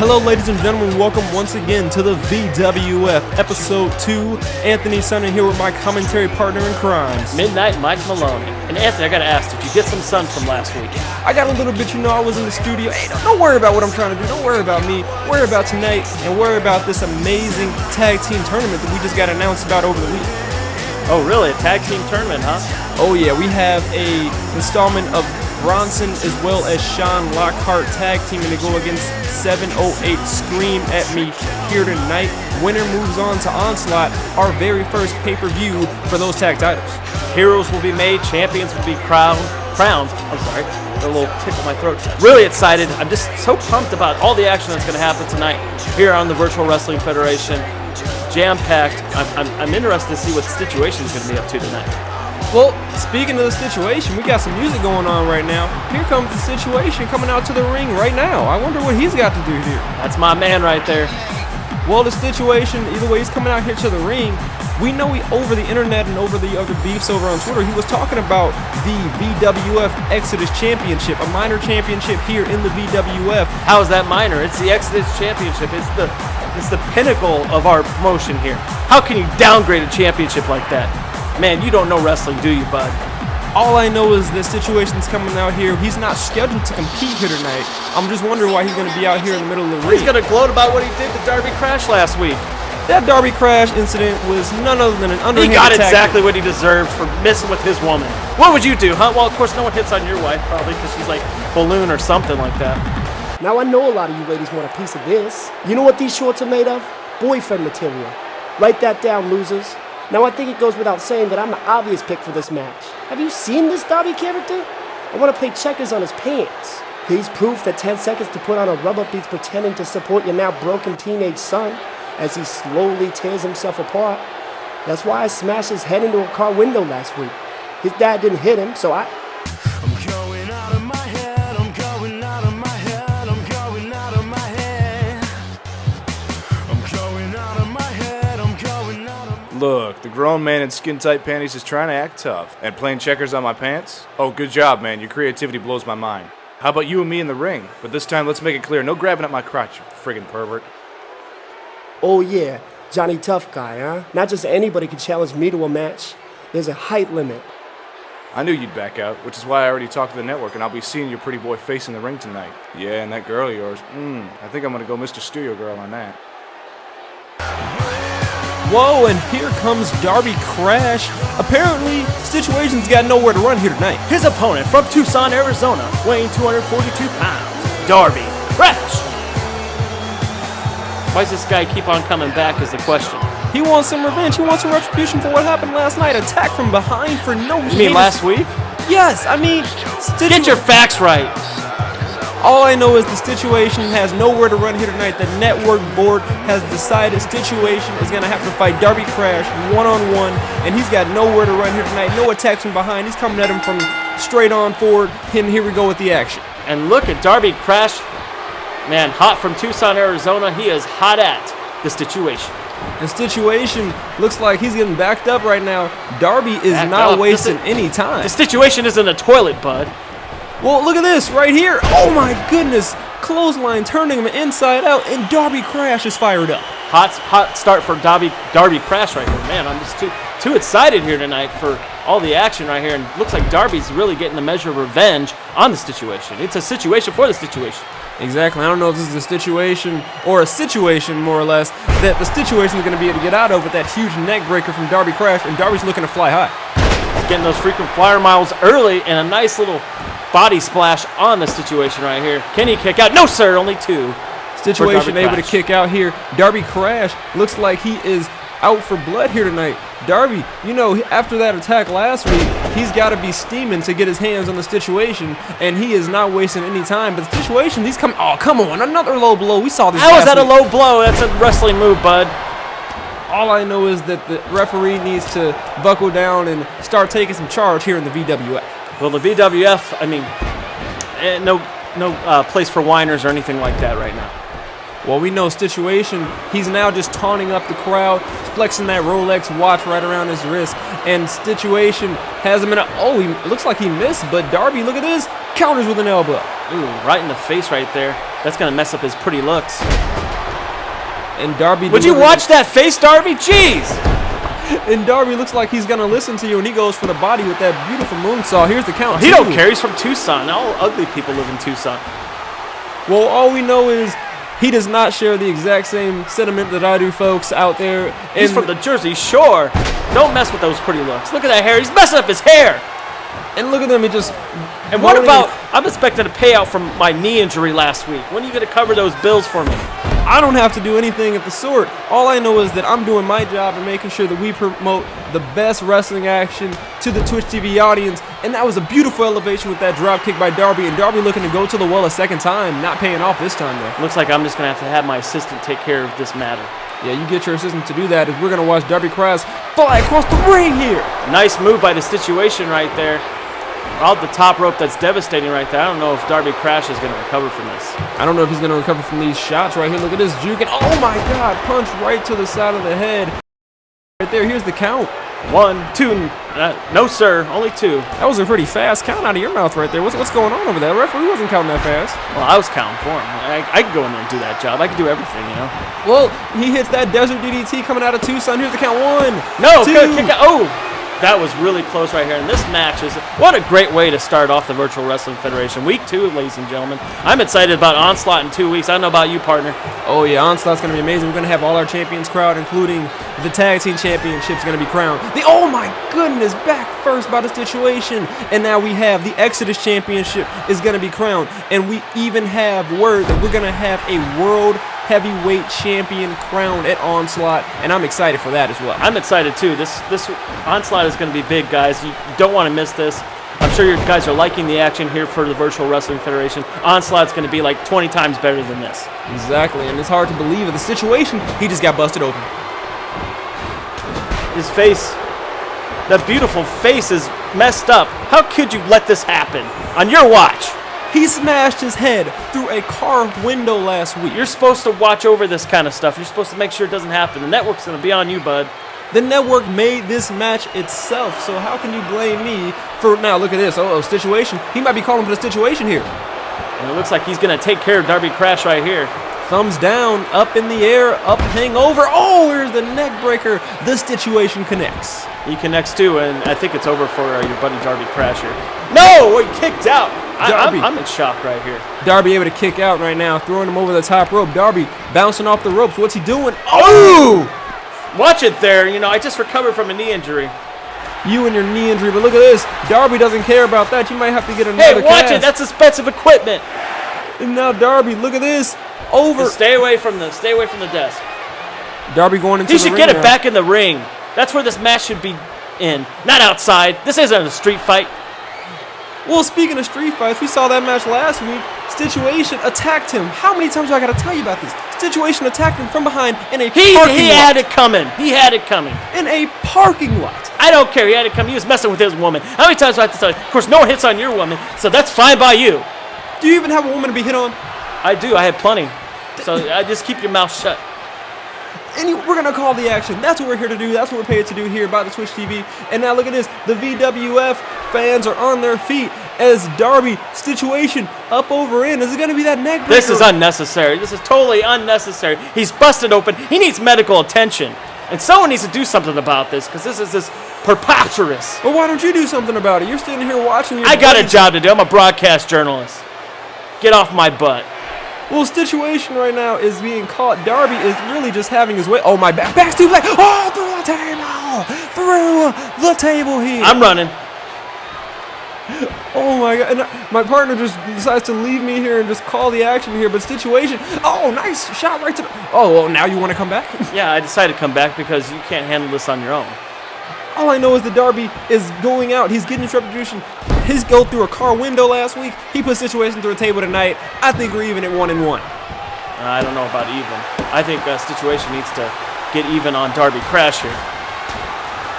Hello, ladies and gentlemen. Welcome once again to the VWF Episode 2. Anthony Sun here with my commentary partner in crimes, Midnight Mike Maloney. And Anthony, I gotta ask, did you get some sun from last week? I got a little bit, I was in the studio. Hey, don't worry about what I'm trying to do. Don't worry about me. Worry about tonight, and worry about this amazing tag team tournament that we just got announced about over the week. Oh, really? A tag team tournament, huh? Oh, yeah. We have a installment of Bronson as well as Sean Lockhart tag teaming to go against 708 Scream at Me here tonight. Winner moves on to Onslaught, our very first pay-per-view for those tag titles. Heroes will be made, champions will be crowned. I'm sorry, a little tickle in my throat. Really excited. I'm just so pumped about all the action that's going to happen tonight here on the Virtual Wrestling Federation. Jam-packed. I'm interested to see what the situation is going to be up to tonight. Well, speaking of the situation, we got some music going on right now. Here comes the situation coming out to the ring right now. I wonder what he's got to do here. That's my man right there. Well, the situation, either way, he's coming out here to the ring. We know over the internet and over the other beefs over on Twitter, he was talking about the VWF Xodus Championship, a minor championship here in the VWF. How is that minor? It's the Xodus Championship. It's the pinnacle of our promotion here. How can you downgrade a championship like that? Man, you don't know wrestling, do you, bud? All I know is the situation's coming out here. He's not scheduled to compete here tonight. I'm just wondering why he's going to be out here in the middle of the ring. He's going to gloat about what he did to Darby Crash last week. That Darby Crash incident was none other than an underhanded tactic. He got tactic. exactly what he deserved for messing with his woman. What would you do, huh? Well, of course, no one hits on your wife, probably, because she's like balloon or something like that. Now, I know a lot of you ladies want a piece of this. You know what these shorts are made of? Boyfriend material. Write that down, losers. Now, I think it goes without saying that I'm the obvious pick for this match. Have you seen this Darby character? I want to play checkers on his pants. He's proof that 10 seconds to put on a rub-up beats pretending to support your now broken teenage son as he slowly tears himself apart. That's why I smashed his head into a car window last week. His dad didn't hit him, so I'm going out of my head, I'm going out of my head, I'm going out of my head. I'm going out of my head, I'm going out of my... Look, the grown man in skin-tight panties is trying to act tough. And playing checkers on my pants? Oh, good job, man. Your creativity blows my mind. How about you and me in the ring? But this time, let's make it clear. No grabbing at my crotch, you friggin' pervert. Oh yeah, Johnny Tough Guy, huh? Not just anybody can challenge me to a match. There's a height limit. I knew you'd back out, which is why I already talked to the network, and I'll be seeing your pretty boy face in the ring tonight. Yeah, and that girl of yours. I think I'm gonna go Mr. Studio Girl on that. Whoa, and here comes Darby Crash. Apparently, Situation's got nowhere to run here tonight. His opponent from Tucson, Arizona, weighing 242 pounds, Darby Crash. Why does this guy keep on coming back is the question. He wants some revenge. He wants some retribution for what happened last night. Attack from behind for no reason. You mean last week? Yes, I mean... Get your facts right. All I know is the Situation has nowhere to run here tonight. The network board has decided Situation is going to have to fight Darby Crash one-on-one, and he's got nowhere to run here tonight. No attacks from behind. He's coming at him from straight on forward. And here we go with the action. And look at Darby Crash. Man, hot from Tucson, Arizona. He is hot at the Situation. The Situation looks like he's getting backed up right now. Darby is not wasting any time. The Situation is in the toilet, bud. Well, look at this right here. Oh my goodness. Clothesline turning him inside out, and Darby Crash is fired up. Hot start for Darby Crash right here. Man, I'm just too excited here tonight for all the action right here. And looks like Darby's really getting a measure of revenge on the Situation. It's a situation for the Situation. Exactly. I don't know if this is a situation or a situation, more or less, that the Situation is going to be able to get out of with that huge neck breaker from Darby Crash, and Darby's looking to fly high. He's getting those frequent flyer miles early, and a nice little body splash on the Situation right here. Can he kick out? No, sir. Only two. Situation able to kick out here. Darby Crash looks like he is out for blood here tonight. Darby, after that attack last week, he's got to be steaming to get his hands on the Situation, and he is not wasting any time. But the Situation, he's coming. Oh, come on. Another low blow. We saw this. How is that a low blow? That's a wrestling move, bud. All I know is that the referee needs to buckle down and start taking some charge here in the VWF. Well, the VWF, I mean, no place for whiners or anything like that right now. Well, we know Situation, he's now just taunting up the crowd, flexing that Rolex watch right around his wrist, and Situation has him in a... Oh, he looks like he missed, but Darby, look at this, counters with an elbow. Ooh, right in the face right there. That's going to mess up his pretty looks. And Darby... Would you watch that face, Darby? Jeez! And Darby looks like he's going to listen to you, and he goes for the body with that beautiful moonsault. Here's the count. He don't care. He's from Tucson. All ugly people live in Tucson. Well, all we know is he does not share the exact same sentiment that I do, folks, out there. He's from the Jersey Shore. Don't mess with those pretty looks. Look at that hair. He's messing up his hair. And look at them. He just... And what about... I'm expecting a payout from my knee injury last week. When are you going to cover those bills for me? I don't have to do anything of the sort. All I know is that I'm doing my job and making sure that we promote the best wrestling action to the Twitch TV audience. And that was a beautiful elevation with that drop kick by Darby. And Darby looking to go to the well a second time. Not paying off this time, though. Looks like I'm just going to have my assistant take care of this matter. Yeah, you get your assistant to do that. If we're going to watch Darby Crash fly across the ring here. Nice move by the Situation right there. Out the top rope, that's devastating right there. I don't know if Darby Crash is going to recover from this. I don't know if he's going to recover from these shots right here. Look at this juke. And oh my God, punch right to the side of the head. Right there, here's the count. 1, 2, no sir, only 2. That was a pretty fast count out of your mouth right there. What's going on over there? The referee wasn't counting that fast. Well, I was counting for him. I could go in there and do that job. I could do everything, you know. Well, he hits that Desert DDT coming out of Tucson. Here's the count. 1, no, 2. Good kick out. Oh! That was really close right here. And this match is, what a great way to start off the Virtual Wrestling Federation. Week 2, ladies and gentlemen. I'm excited about Onslaught in 2 weeks. I don't know about you, partner. Oh, yeah, Onslaught's going to be amazing. We're going to have all our champions crowd, including the Tag Team Championship's going to be crowned. Oh, my goodness, back first by the Situation. And now we have the Exodus Championship is going to be crowned. And we even have word that we're going to have a World Heavyweight Champion crowned at Onslaught, and I'm excited for that as well. I'm excited too. This Onslaught is going to be big, guys. You don't want to miss this. I'm sure you guys are liking the action here for the Virtual Wrestling Federation. Onslaught's going to be like 20 times better than this. Exactly, and it's hard to believe in the Situation. He just got busted open. His face, that beautiful face is messed up. How could you let this happen on your watch? He smashed his head through a car window last week. You're supposed to watch over this kind of stuff. You're supposed to make sure it doesn't happen. The network's going to be on you, bud. The network made this match itself, so how can you blame me for... Now, look at this. Uh-oh, Situation. He might be calling for the Situation here. And it looks like he's going to take care of Darby Crash right here. Thumbs down, up in the air, up, hang over. Oh, here's the neck breaker. The Situation connects. He connects too, and I think it's over for your buddy Darby Crash here. No! He kicked out. I'm in shock right here. Darby able to kick out right now, throwing him over the top rope. Darby bouncing off the ropes. What's he doing? Oh! Watch it there. You know, I just recovered from a knee injury. You and your knee injury, but look at this. Darby doesn't care about that. You might have to get another Hey, watch cast. it. That's expensive equipment. And now Darby, look at this. Over. Just stay away from the desk. Darby going into He the should ring get it now. back in the ring. That's where this match should be in, not outside. This isn't a street fight. Well, speaking of street fights, we saw that match last week. Situation attacked him. How many times do I got to tell you about this? Situation attacked him from behind in a parking lot. He had it coming. He had it coming. In a parking lot. I don't care. He had it coming. He was messing with his woman. How many times do I have to tell you? Of course, no one hits on your woman, so that's fine by you. Do you even have a woman to be hit on? I do. I have plenty. So I just keep your mouth shut. And we're going to call the action. That's what we're here to do. That's what we're paid to do here by the Twitch TV. And now look at this. The VWF fans are on their feet as Darby Situation up over in. Is it going to be that neck breaker? This is unnecessary. This is totally unnecessary. He's busted open. He needs medical attention. And someone needs to do something about this because this is just preposterous. Well, why don't you do something about it? You're standing here watching your I got a job to do. I'm a broadcast journalist. Get off my butt. Well, Situation right now is being caught. Darby is really just having his way. Oh, my back. Back's too late. Oh, through the table. Through the table here. I'm running. Oh, my God. And my partner just decides to leave me here and just call the action here. But Situation. Oh, nice shot right to the... Oh, well, now you want to come back? Yeah, I decided to come back because you can't handle this on your own. All I know is that Darby is going out. He's getting his retribution. His go through a car window last week. He put Situation through a table tonight. I think we're even at 1-1. I don't know about even. I think Situation needs to get even on Darby Crash here.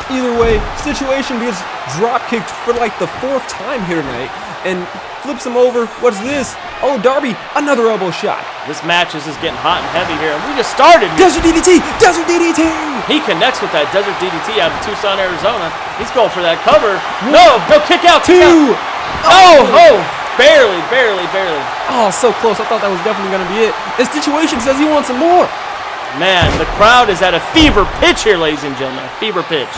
Either way, Situation gets drop kicked for like the 4th time here tonight and flips him over. What's this? Oh, Darby, another elbow shot. This match is just getting hot and heavy here. And we just started. Desert DDT! Desert DDT! He connects with that Desert DDT out of Tucson, Arizona. He's going for that cover. No, kick out. 2. Oh, Barely. Oh, so close. I thought that was definitely going to be it. And Situation says he wants some more. Man, the crowd is at a fever pitch here, ladies and gentlemen. A fever pitch.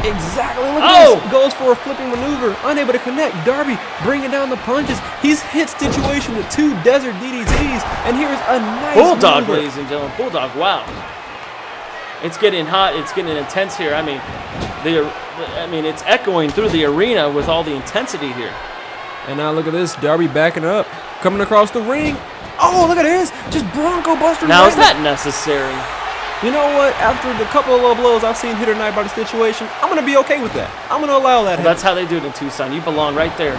Exactly. Look at this. Goes for a flipping maneuver. Unable to connect. Darby bringing down the punches. He's hit Situation with 2 desert DDTs. And here's a nice Bulldog, maneuver. ladies and gentlemen. Bulldog, wow. It's getting hot. It's getting intense here. I mean, it's echoing through the arena with all the intensity here. And now look at this. Darby backing up. Coming across the ring. Oh, look at this. Just Bronco Buster. Now, is that necessary? You know what? After the couple of low blows I've seen hit tonight by the Situation, I'm going to be okay with that. I'm going to allow that. Well, that's how they do it in Tucson. You belong right there.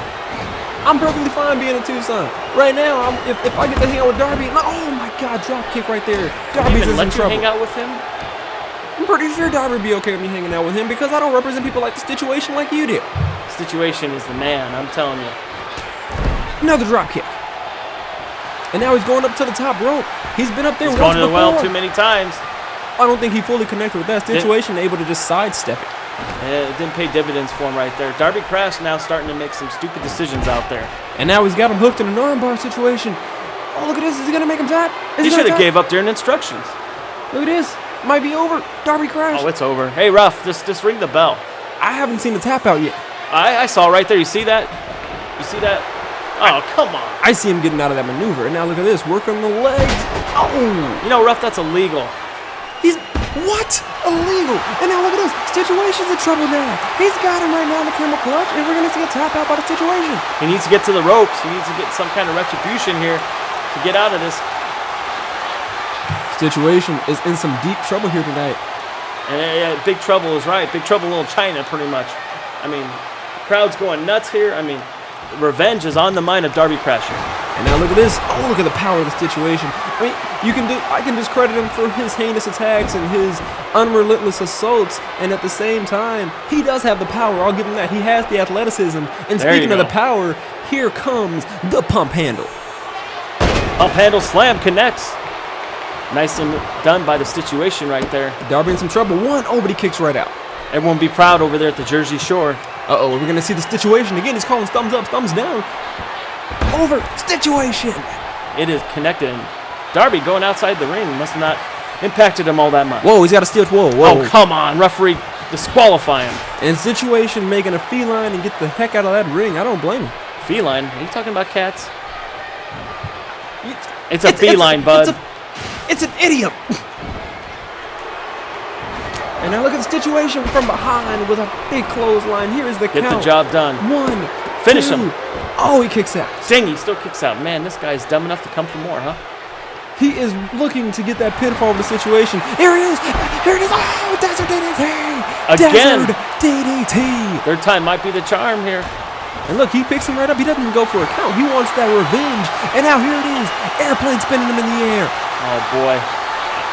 I'm perfectly fine being in Tucson. Right now, if I get to hang out with Darby, oh my God, drop kick right there. Darby's in let you trouble. hang out with him? I'm pretty sure Darby would be okay with me hanging out with him because I don't represent people like the Situation like you do. Situation is the man, I'm telling you. Another drop kick. And now he's going up to the top rope. He's been up there He's once gone to the before. well too many times. I don't think he fully connected with that Situation, able to just sidestep it. It didn't pay dividends for him right there. Darby Crash now starting to make some stupid decisions out there. And now he's got him hooked in an armbar situation. Oh, look at this. Is he going to make him tap? He should have gave up during instructions. Look at this. Might be over. Darby Crash. Oh, it's over. Hey, Ruff, just ring the bell. I haven't seen the tap out yet. I saw right there. You see that? You see that? Oh, come on. I see him getting out of that maneuver. And now look at this. Work on the legs. Oh. You know, Ruff, that's illegal. He's... What? Illegal. And now look at this. Situation's in trouble now. He's got him right now in the camel clutch, and we're going to see a tap out by the Situation. He needs to get to the ropes. He needs to get some kind of retribution here to get out of this. Situation is in some deep trouble here tonight. And yeah, Big Trouble is right. Big Trouble in Little China, pretty much. I mean, the crowd's going nuts here. I mean, revenge is on the mind of Darby Crasher. And now look at this. Oh, look at the power of the Situation. I mean, I can discredit him for his heinous attacks and his unrelentless assaults. And at the same time, he does have the power. I'll give him that. He has the athleticism. And speaking of the power, here comes the pump handle. Pump handle slam connects. Nicely done by the Situation right there. Darby in some trouble. Oh, but he kicks right out. Everyone be proud over there at the Jersey Shore. Uh-oh, we're going to see the Situation again. He's calling thumbs up, thumbs down. Over. Situation. It is connected. And Darby going outside the ring must not impacted him all that much. Whoa, he's got a steel. Whoa. Oh, come on. Referee disqualify him. And Situation making a feline and get the heck out of that ring. I don't blame him. Feline? Are you talking about cats? It's a feline, bud. It's an idiom. And now look at the Situation from behind with a big clothesline. Here is the count. Get the job done. 1, Finish 2. him. Oh, he kicks out. Dang, he still kicks out. Man, this guy's dumb enough to come for more, huh? He is looking to get that pinfall of the Situation. Here it is. Here it is. Oh, Desert DDT. Again. Desert DDT. Third time might be the charm here. And look, he picks him right up. He doesn't even go for a count. He wants that revenge. And now here it is. Airplane spinning him in the air. Oh, boy.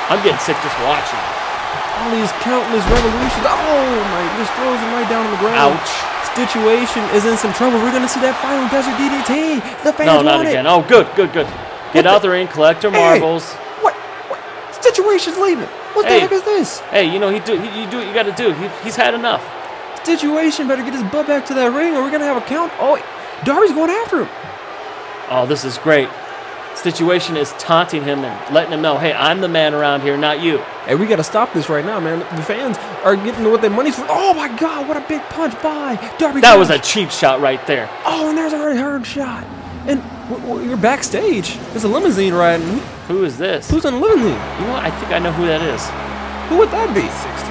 I'm getting sick just watching. All these countless revolutions. Oh, my. Just throws him right down on the ground. Ouch. Situation is in some trouble. We're going to see that final Desert DDT. The fans No, not want again. it. Oh, good. Get out the ring, collect your marbles. What? Situation's leaving. What the heck is this? Hey, you know, you do what you got to do. He's had enough. Situation better get his butt back to that ring or we're going to have a count. Oh, Darby's going after him. Oh, this is great. Situation is taunting him and letting him know, hey, I'm the man around here, not you. Hey, we got to stop this right now, man. The fans are getting what their money's for. Oh, my God, what a big punch by Darby. That was a cheap shot right there. Oh, and there's a return shot. And you're backstage. There's a limousine riding. Who is this? Who's on the limousine? You know what? I think I know who that is. Who would that be?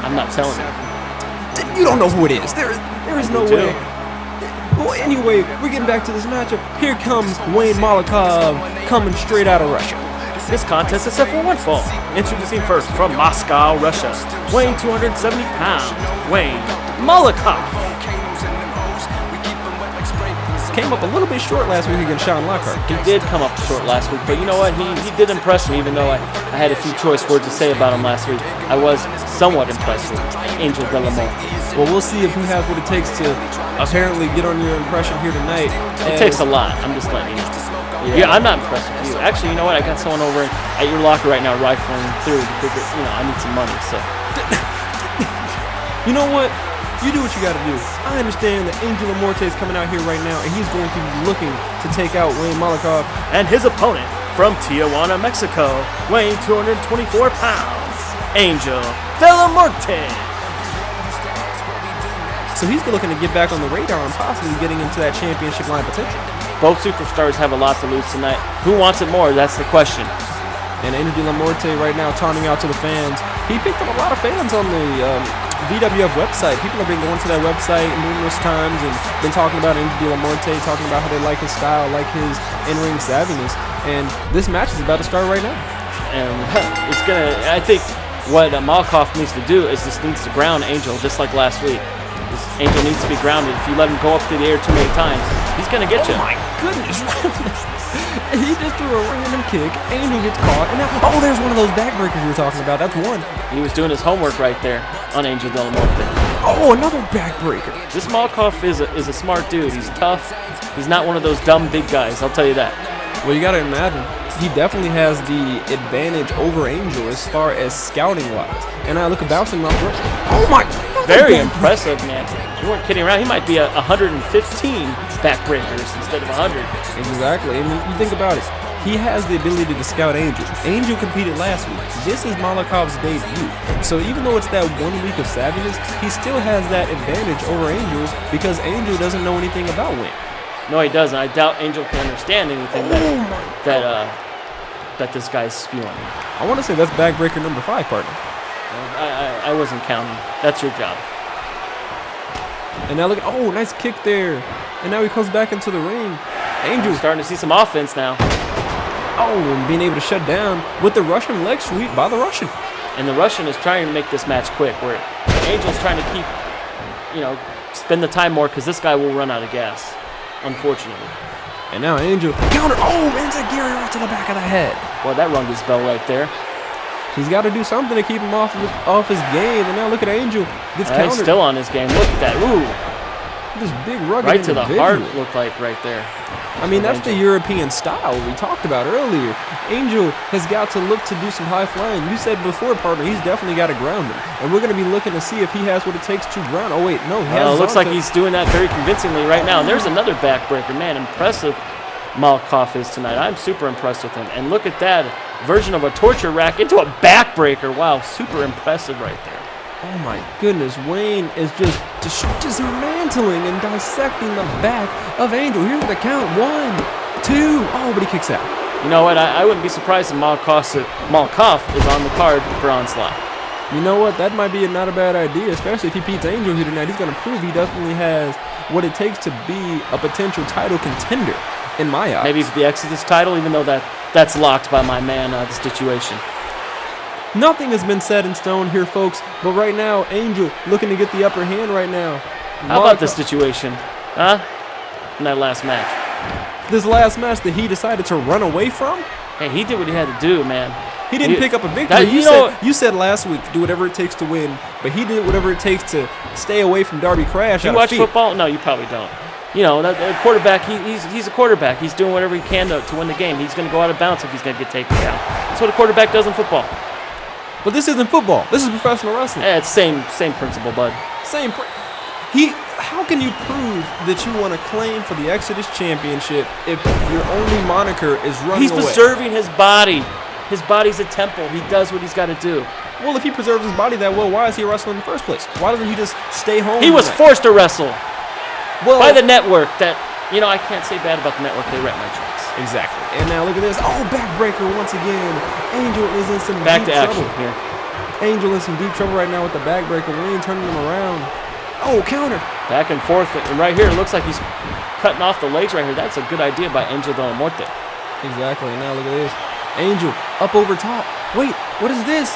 I'm not telling you. You don't know who it is. There is no do. way. Well, anyway, we're getting back to this matchup. Here comes Wayne Malakov coming straight out of Russia. This contest is set for one fall. Introducing first from Moscow, Russia, weighing 270 pounds, Wayne Malakov. Came up a little bit short last week against Sean Lockhart. He did come up short last week, but you know what? He did impress me, even though I had a few choice words to say about him last week. I was somewhat impressed with Angel Delamont. Well, we'll see if he has what it takes to apparently get on your impression here tonight. It takes a lot. I'm just letting you know. Yeah, I'm not impressed with you. Actually, you know what? I got someone over at your locker right now rifling through because, I need some money, so. You know what? You do what you got to do. I understand that Angel Amorte is coming out here right now, and he's going to be looking to take out Wayne Malakoff. And his opponent from Tijuana, Mexico, weighing 224 pounds, Angel de la Muerte. So he's looking to get back on the radar and possibly getting into that championship line potential. Both superstars have a lot to lose tonight. Who wants it more? That's the question. And Angel de la Muerte right now taunting out to the fans. He picked up a lot of fans on the VWF website. People have been going to that website numerous times and been talking about Angel de la Muerte, talking about how they like his style, like his in-ring savviness. And this match is about to start right now. And it's gonna. I think what Malakoff needs to do is just needs to ground Angel, just like last week. Angel needs to be grounded. If you let him go up through the air too many times, he's going to get you. Oh my goodness. He just threw a random kick. Angel gets caught. And now, there's one of those backbreakers you were talking about. That's one. He was doing his homework right there on Angel de la Muerte. Oh, another backbreaker. This Malakoff is a smart dude. He's tough. He's not one of those dumb big guys. I'll tell you that. Well, you got to imagine. He definitely has the advantage over Angel as far as scouting-wise. And now look at bouncing off. Oh my! Very impressive, man. You weren't kidding around. He might be 115 backbreakers instead of 100. Exactly. I mean, you think about it. He has the ability to scout Angel. Angel competed last week. This is Malakoff's debut. So even though it's that 1 week of savviness, he still has that advantage over Angel because Angel doesn't know anything about Wayne. No, he doesn't. I doubt Angel can understand anything that this guy's spewing. I want to say that's backbreaker number 5, partner. I wasn't counting. That's your job. And now look at, nice kick there. And now he comes back into the ring. Angel starting to see some offense now. And being able to shut down with the Russian leg sweep by the Russian. And the Russian is trying to make this match quick, where Angel's trying to keep, spend the time more because this guy will run out of gas, unfortunately. And now Angel counter. Lands a Gary right to the back of the head. Well, that rung his bell right there. He's got to do something to keep him off his game. And now look at Angel. Gets countered. He's still on his game. Look at that. Ooh. This big rugged right to the individual. heart looked like right there. I mean, that's the European style we talked about earlier. Angel has got to look to do some high flying. You said before, partner, he's definitely got to ground him. And we're going to be looking to see if he has what it takes to ground. Oh, wait, no. He has looks like he's doing that very convincingly right now. And there's another backbreaker. Man, impressive Malakoff is tonight. I'm super impressed with him. And look at that version of a torture rack into a backbreaker. Wow, super impressive right there. Oh my goodness, Wayne is just dismantling and dissecting the back of Angel. Here's the count. 1, 2. But he kicks out. You know what? I wouldn't be surprised if Malakoff is on the card for Onslaught. You know what? That might be not a bad idea, especially if he beats Angel here tonight. He's going to prove he definitely has what it takes to be a potential title contender in my eyes. Maybe for the Exodus title, even though that's locked by my man, the situation. Nothing has been set in stone here, folks, but right now, Angel looking to get the upper hand right now. How about this situation, huh? In that last match. This last match that he decided to run away from? Hey, he did what he had to do, man. He didn't pick up a victory. You said last week to do whatever it takes to win, but he did whatever it takes to stay away from Darby Crash. You watch football? No, you probably don't. That quarterback, he's a quarterback. He's doing whatever he can to win the game. He's going to go out of bounds if he's going to get taken down. That's what a quarterback does in football. But this isn't football. This is professional wrestling. Yeah, it's same principle, bud. How can you prove that you want to claim for the Exodus Championship if your only moniker is running away? He's preserving his body. His body's a temple. He does what he's got to do. Well, if he preserves his body that well, why is he wrestling in the first place? Why doesn't he just stay home? He was forced to wrestle by the network. I can't say bad about the network. They rent my tricks. Exactly. And now look at this. Backbreaker once again. Angel is in some deep trouble here. Angel in some deep trouble right now with the backbreaker. Wayne turning him around. Counter. Back and forth. And right here, it looks like he's cutting off the legs right here. That's a good idea by Angel de la Muerte. Exactly. And now look at this. Angel up over top. Wait, what is this?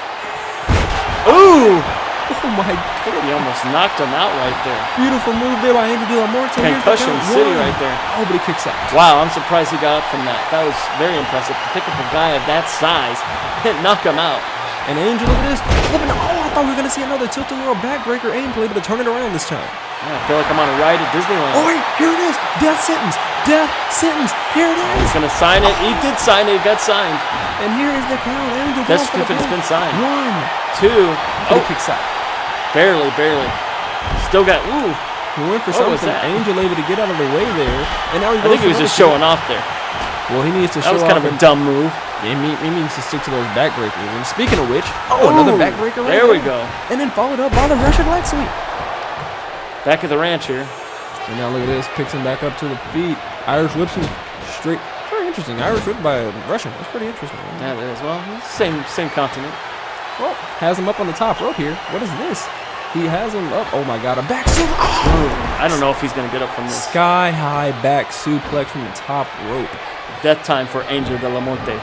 Ooh! Oh my God. He almost knocked him out right there. Beautiful move there by Angel de la Muerte. Concussion City right there. But he kicks out. Wow, I'm surprised he got up from that. That was very impressive. To pick up a guy of that size and knock him out. And Angel, look at this. I thought we were going to see another tilt-a world backbreaker. Angel able to turn it around this time. Yeah, I feel like I'm on a ride at Disneyland. Wait, here it is. Death sentence. Death sentence. Here it is. He's going to sign it. He did sign it. It got signed. And here is the count. Angel Death certificate's been signed. 1, 2. He kicks out. Barely. still got, ooh. He went for What was something. that? Angel able to get out of the way there. And now I think he was just showing off there. Well, he needs to show That was off. kind of a dumb move. Yeah, he needs to stick to those backbreakers. And speaking of which, another backbreaker right There we go. And then followed up by the Russian leg sweep. Back at the ranch here. And now look at this. Picks him back up to the feet. Irish whips him straight. Very interesting. Irish whip by a Russian. That's pretty interesting. That is, well, same continent. Well, has him up on the top rope here. What is this? He has him up. Oh my God, a back suplex. I don't know if he's going to get up from this. Sky high back suplex from the top rope. Death time for Angel de la Muerte.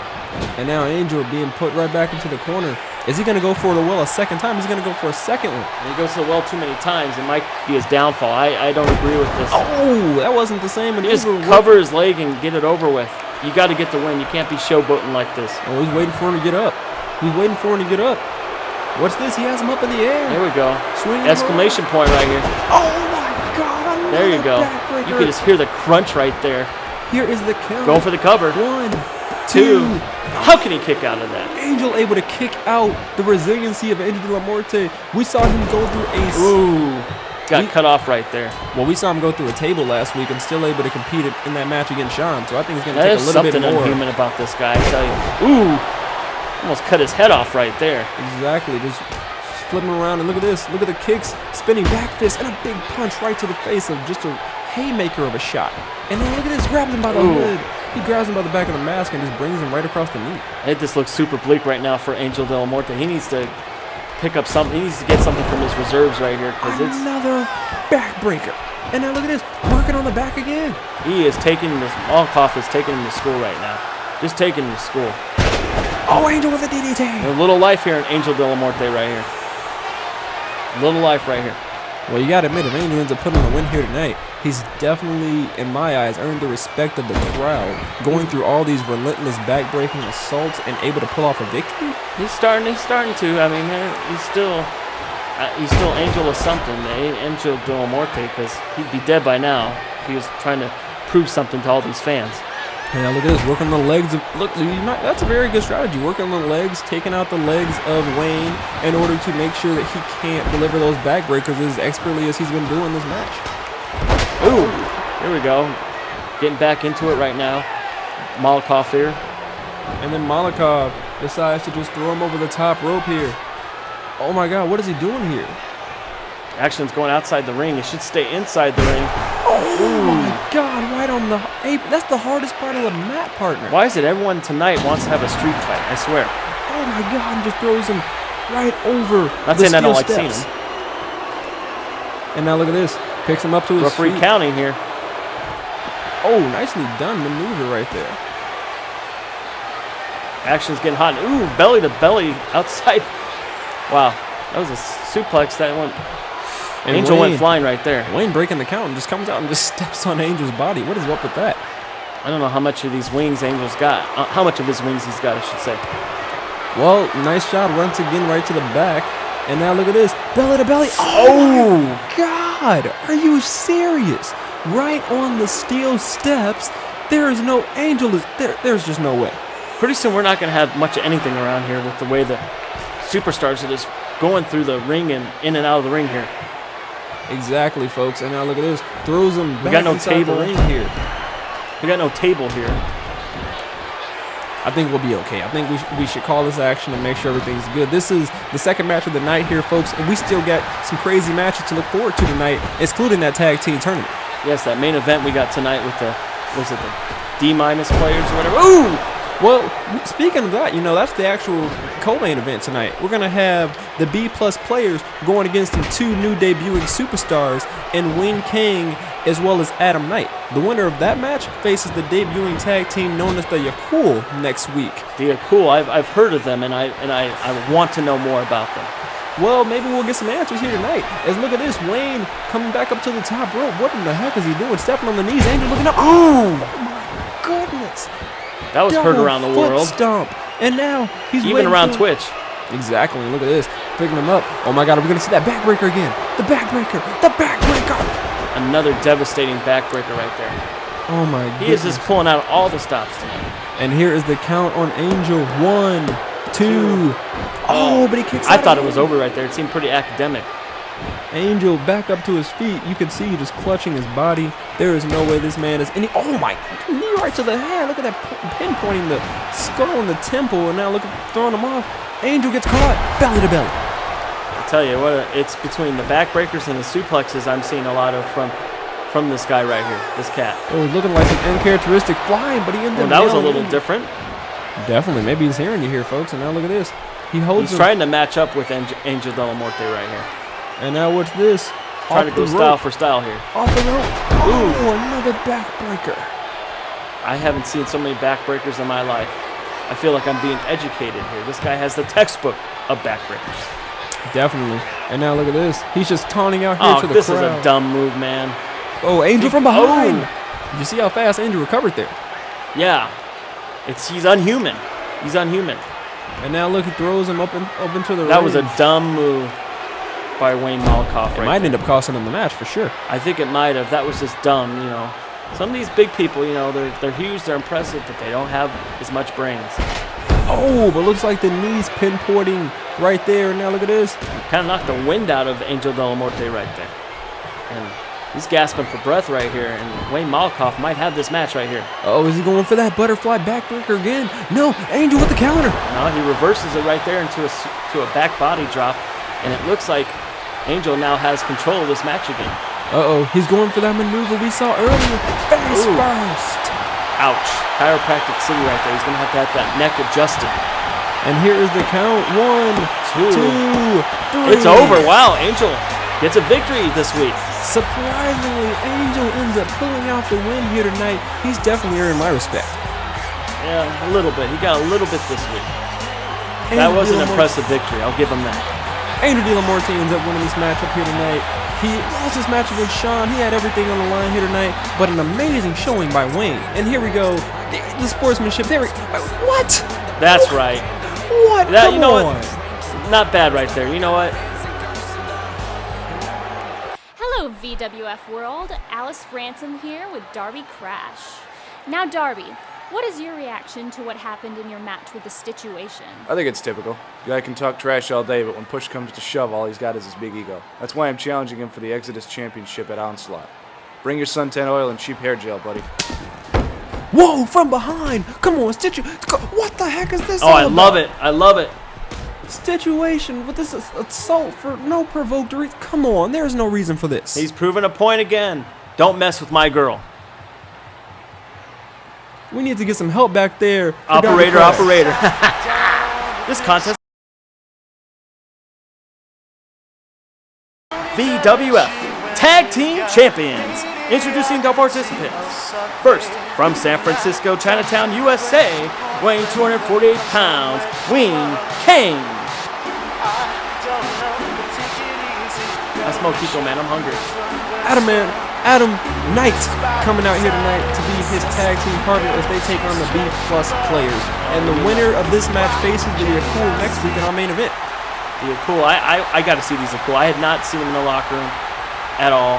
And now Angel being put right back into the corner. Is he going to go for the well a second time? He's going to go for a second one. And he goes to the well too many times. It might be his downfall. I don't agree with this. Oh, that wasn't the same. He just cover his leg and get it over with. You got to get the win. You can't be showboating like this. Oh, he's waiting for him to get up. He's waiting for him to get up. What's this? He has him up in the air. There we go. Swinging Exclamation point right here. Oh my God! There you go. Backbreaker. You can just hear the crunch right there. Here is the count. Going for the cover. 1, 2. 2. How can he kick out of that? Angel able to kick out the resiliency of Angel de la Muerte. We saw him go through a. Ooh. Got cut off right there. Well, we saw him go through a table last week and still able to compete in that match against Sean. So I think it's going to take a little bit more. There's something unhuman about this guy, I tell you. Ooh. Almost cut his head off right there. Exactly. Just flipping around, and look at this. Look at the kicks, spinning back fist, and a big punch right to the face of just a haymaker of a shot. And then look at this, grabs him by the hood. He grabs him by the back of the mask and just brings him right across the knee. I think this looks super bleak right now for Angel de la Muerte. He needs to pick up something. He needs to get something from his reserves right here because it's another backbreaker. And now look at this, working on the back again. He is taking this. Malkoff is taking him to school right now. Just taking him to school. Oh, Angel with a DDT. A little life here in Angel de la Muerte right here. A little life right here. Well, you got to admit, if Angel ends up putting on a win here tonight, he's definitely, in my eyes, earned the respect of the crowd, going through all these relentless backbreaking assaults and able to pull off a victory. He's starting to. I mean, he's still Angel of something, Angel de la Muerte, because he'd be dead by now if he was trying to prove something to all these fans. Yeah, look at this, working the legs. That's a very good strategy. Working on the legs, taking out the legs of Wayne in order to make sure that he can't deliver those backbreakers as expertly as he's been doing this match. Ooh, here we go. Getting back into it right now. Malkoff here. And then Malkoff decides to just throw him over the top rope here. Oh my God, what is he doing here? Action's going outside the ring. It should stay inside the ring. Oh my God, right on the... Hey, that's the hardest part of the mat, partner. Why is it everyone tonight wants to have a street fight? I swear. Oh my God, and just throws him right over Not the saying I don't steel like seeing steps. him. And now look at this. Picks him up to his Referee feet. counting here. Oh, nicely done maneuver right there. Action's getting hot. Ooh, belly to belly outside. Wow, that was a suplex that went... And Angel Wayne went flying right there. Wayne breaking the count and just comes out and just steps on Angel's body. What is up with that? I don't know how much of these wings Angel's got. How much of his wings he's got, I should say. Well, nice shot once again right to the back. And now look at this. Belly to belly. Oh, my God. Are you serious? Right on the steel steps. There is no Angel. There's just no way. Pretty soon we're not going to have much of anything around here with the way the superstars are just going through the ring and in and out of the ring here. Exactly, folks. And now look at this. Throws him back got no inside table the ring here. We got no table here. I think we'll be okay. I think we should call this action and make sure everything's good. This is the second match of the night here, folks, and we still got some crazy matches to look forward to tonight, excluding that tag team tournament. Yes, that main event we got tonight with the D- players or whatever. Ooh! Well, speaking of that, that's the actual co-main event tonight. We're going to have the B+ players going against some two new debuting superstars in Wing King as well as Adam Knight. The winner of that match faces the debuting tag team known as the Yakul next week. The Yakul, I've heard of them, and I want to know more about them. Well, maybe we'll get some answers here tonight. As look at this, Wayne coming back up to the top rope. What in the heck is he doing? Stepping on the knees. Angel looking up. Oh, my goodness. That was heard around the world. Stomp. And now he's even around Twitch. Exactly. Look at this. Picking him up. Oh my God, are we going to see that backbreaker again? The backbreaker. The backbreaker. Another devastating backbreaker right there. Oh my goodness. He is just pulling out all the stops tonight. And here is the count on Angel. 1, 2. Oh, but he kicks out. I thought it was over right there. It seemed pretty academic. Angel back up to his feet. You can see just clutching his body. There is no way this man is any. Oh my! Knee right to the head. Look at that pinpointing the skull and the temple, and now look at throwing him off. Angel gets caught belly to belly. I tell you what, it's between the backbreakers and the suplexes I'm seeing a lot of from this guy right here, this cat. Oh, he's looking like some uncharacteristic flying, but he ended up. Well, that was a little different. Definitely. Maybe he's hearing you here, folks. And now look at this. He holds. He's trying to match up with Angel de la Muerte right here. And now what's this? Trying to go style for style here. Off the rope. Ooh, another backbreaker. I haven't seen so many backbreakers in my life. I feel like I'm being educated here. This guy has the textbook of backbreakers. Definitely. And now look at this. He's just taunting out here to the crowd. This is a dumb move, man. Oh, Angel from behind. Did you see how fast Angel recovered there? Yeah. He's unhuman. He's unhuman. And now look, he throws him up into the ring. That was a dumb move by Wayne Malakoff. It might end up costing him the match for sure. I think it might have. That was just dumb, you know. Some of these big people, you know, they're huge, they're impressive, but they don't have as much brains. Oh, but looks like the knees pinpointing right there. And now look at this. Kind of knocked the wind out of Angel de la Muerte right there. And he's gasping for breath right here, and Wayne Malakoff might have this match right here. Oh, is he going for that butterfly backbreaker again? No, Angel with the counter. No, he reverses it right there into a back body drop, and it looks like Angel now has control of this match again. Uh-oh, he's going for that maneuver we saw earlier. Face first. Ouch. Chiropractic City right there. He's going to have that neck adjusted. And here is the count. 1, 2, 3. It's over. Wow, Angel gets a victory this week. Surprisingly, Angel ends up pulling out the win here tonight. He's definitely earned my respect. Yeah, a little bit. He got a little bit this week. That was an impressive victory. I'll give him that. Angel de la Muerte ends up winning this matchup here tonight. He lost his match against Sean. He had everything on the line here tonight, but an amazing showing by Wayne. And here we go. The sportsmanship. What? That's right. What? You know what? Not bad right there. You know what? Hello, VWF World. Alice Ransom here with Darby Crash. Now, Darby, what is your reaction to what happened in your match with the Situation? I think it's typical. Guy can talk trash all day, but when push comes to shove, all he's got is his big ego. That's why I'm challenging him for the Xodus Championship at Onslaught. Bring your suntan oil and cheap hair gel, buddy. Whoa, from behind. Come on, What the heck is this? Oh, I love it. I love it. Situation with this assault for no provoked reason. Come on, there's no reason for this. He's proven a point again. Don't mess with my girl. We need to get some help back there. Operator. This contest. VWF Tag Team Champions. Introducing the participants. First, from San Francisco, Chinatown, USA, weighing 248 pounds, Wing King. That's Mojito, man. I'm hungry. Adam Knight coming out here tonight to be his tag team partner as they take on the B+ players. And the winner of this match faces the Cool next week in our main event. The Cool, I got to see these Cool. I had not seen them in the locker room at all.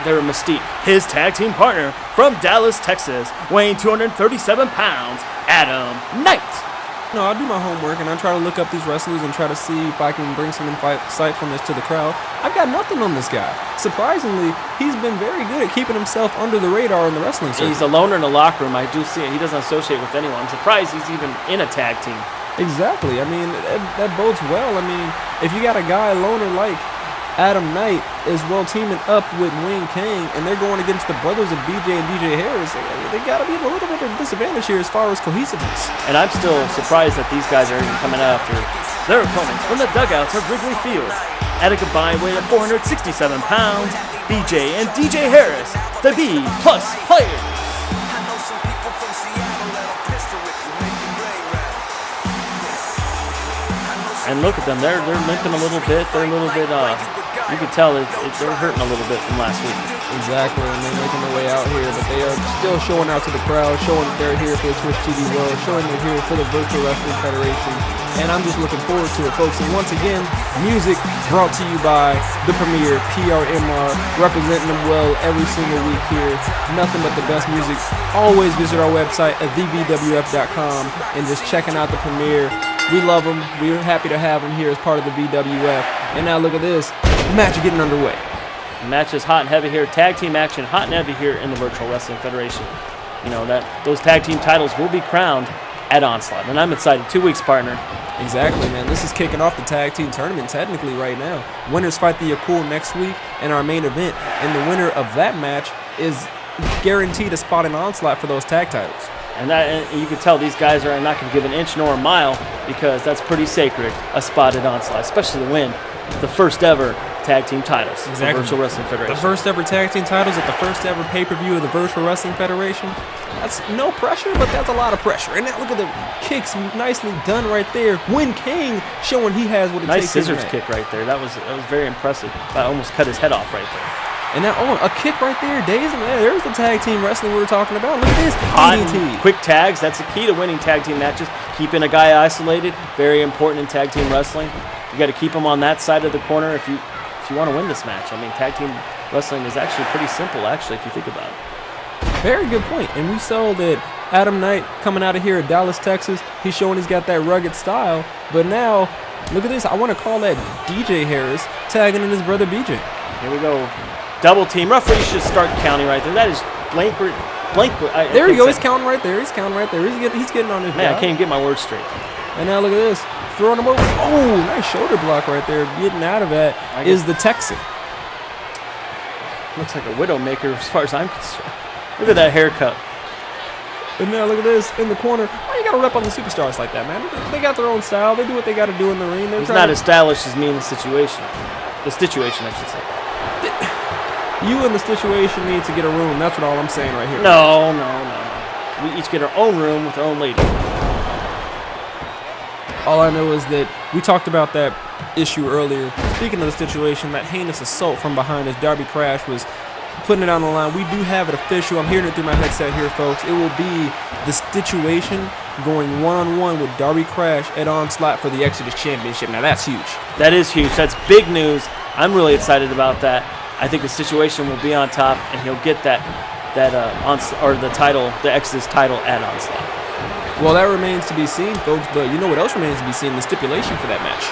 They're a mystique. His tag team partner from Dallas, Texas, weighing 237 pounds, Adam Knight. No, I do my homework and I try to look up these wrestlers and try to see if I can bring some insightfulness to the crowd. I've got nothing on this guy. Surprisingly, he's been very good at keeping himself under the radar in the wrestling circuit. He's a loner in the locker room. I do see it. He doesn't associate with anyone. I'm surprised he's even in a tag team. Exactly. I mean, that bodes well. I mean, if you got a guy, a loner like Adam Knight, is teaming up with Wing King, and they're going against the brothers of BJ and DJ Harris, they got to be a little bit of a disadvantage here as far as cohesiveness. And I'm still surprised that these guys are even coming after their opponents from the dugouts of Wrigley Field. At a combined weight of 467 pounds, BJ and DJ Harris, the B+ players. And look at them, they're limping a little bit. They're a little bit, you can tell they're hurting a little bit from last week. Exactly, and they're making their way out here, but they are still showing out to the crowd, showing that they're here for the Twitch TV world, showing they're here for the Virtual Wrestling Federation, and I'm just looking forward to it, folks. And once again, music brought to you by the Premier, PRMR, representing them well every single week here. Nothing but the best music. Always visit our website at thebwf.com and just checking out the Premier. We love them. We're happy to have them here as part of the VWF. And now look at this. Match getting underway. The match is hot and heavy here. Tag team action, hot and heavy here in the Virtual Wrestling Federation. You know, that those tag team titles will be crowned at Onslaught. And I'm excited. 2 weeks, partner. Exactly, man. This is kicking off the tag team tournament technically right now. Winners fight the Yakul next week in our main event. And the winner of that match is guaranteed a spot in Onslaught for those tag titles. And you can tell these guys are not going to give an inch nor a mile, because that's pretty sacred, a spot at Onslaught, especially to win the first ever tag team titles in the Virtual Wrestling Federation. The first ever tag team titles at the first ever pay-per-view of the Virtual Wrestling Federation. That's no pressure, but that's a lot of pressure. And now look at the kicks, nicely done right there. Win King showing he has what it takes. Nice scissors kick right there. That was very impressive. I almost cut his head off right there. And now, a kick right there, Days. And there's the tag team wrestling we were talking about. Look at this. Hot and quick tags. That's the key to winning tag team matches. Keeping a guy isolated, very important in tag team wrestling. You got to keep him on that side of the corner if you want to win this match. I mean, tag team wrestling is actually pretty simple, actually, if you think about it. Very good point. And we saw that Adam Knight coming out of here at Dallas, Texas. He's showing he's got that rugged style. But now, look at this. I want to call that DJ Harris tagging in his brother BJ. Here we go. Double team. Referee should start counting right there. That is blank. There you go. He's counting right there. He's counting right there. He's getting on his Man, job. I can't even get my words straight. And now look at this. Throwing him over. Oh, nice shoulder block right there. Getting out of that is the Texan. Looks like a Widowmaker as far as I'm concerned. Look at that haircut. And now look at this in the corner. Why you got to rep on the superstars like that, man? They got their own style. They do what they got to do in the ring. He's not as stylish as me in the situation. The situation, I should say. You and the situation need to get a room. That's what all I'm saying right here. No. We each get our own room with our own lady. All I know is that we talked about that issue earlier. Speaking of the situation, that heinous assault from behind as Darby Crash was putting it on the line. We do have it official. I'm hearing it through my headset here, folks. It will be the situation going one-on-one with Darby Crash at Onslaught for the Exodus Championship. Now, that's huge. That is huge. That's big news. I'm really excited about that. I think the situation will be on top, and he'll get the title, the Exodus title at Onslaught. Well, that remains to be seen, folks, but you know what else remains to be seen? The stipulation for that match.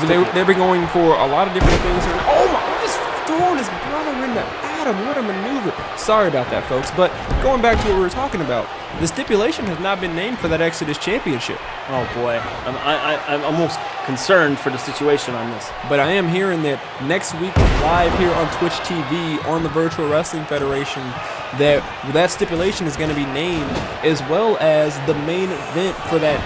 So they've been going for a lot of different things. And, oh, my, just throwing his brother into Adam. What a maneuver. Sorry about that, folks. But going back to what we were talking about, the stipulation has not been named for that Exodus Championship. Oh, boy. I'm almost concerned for the situation on this. But I am hearing that next week, live here on Twitch TV on the Virtual Wrestling Federation, that stipulation is going to be named, as well as the main event for that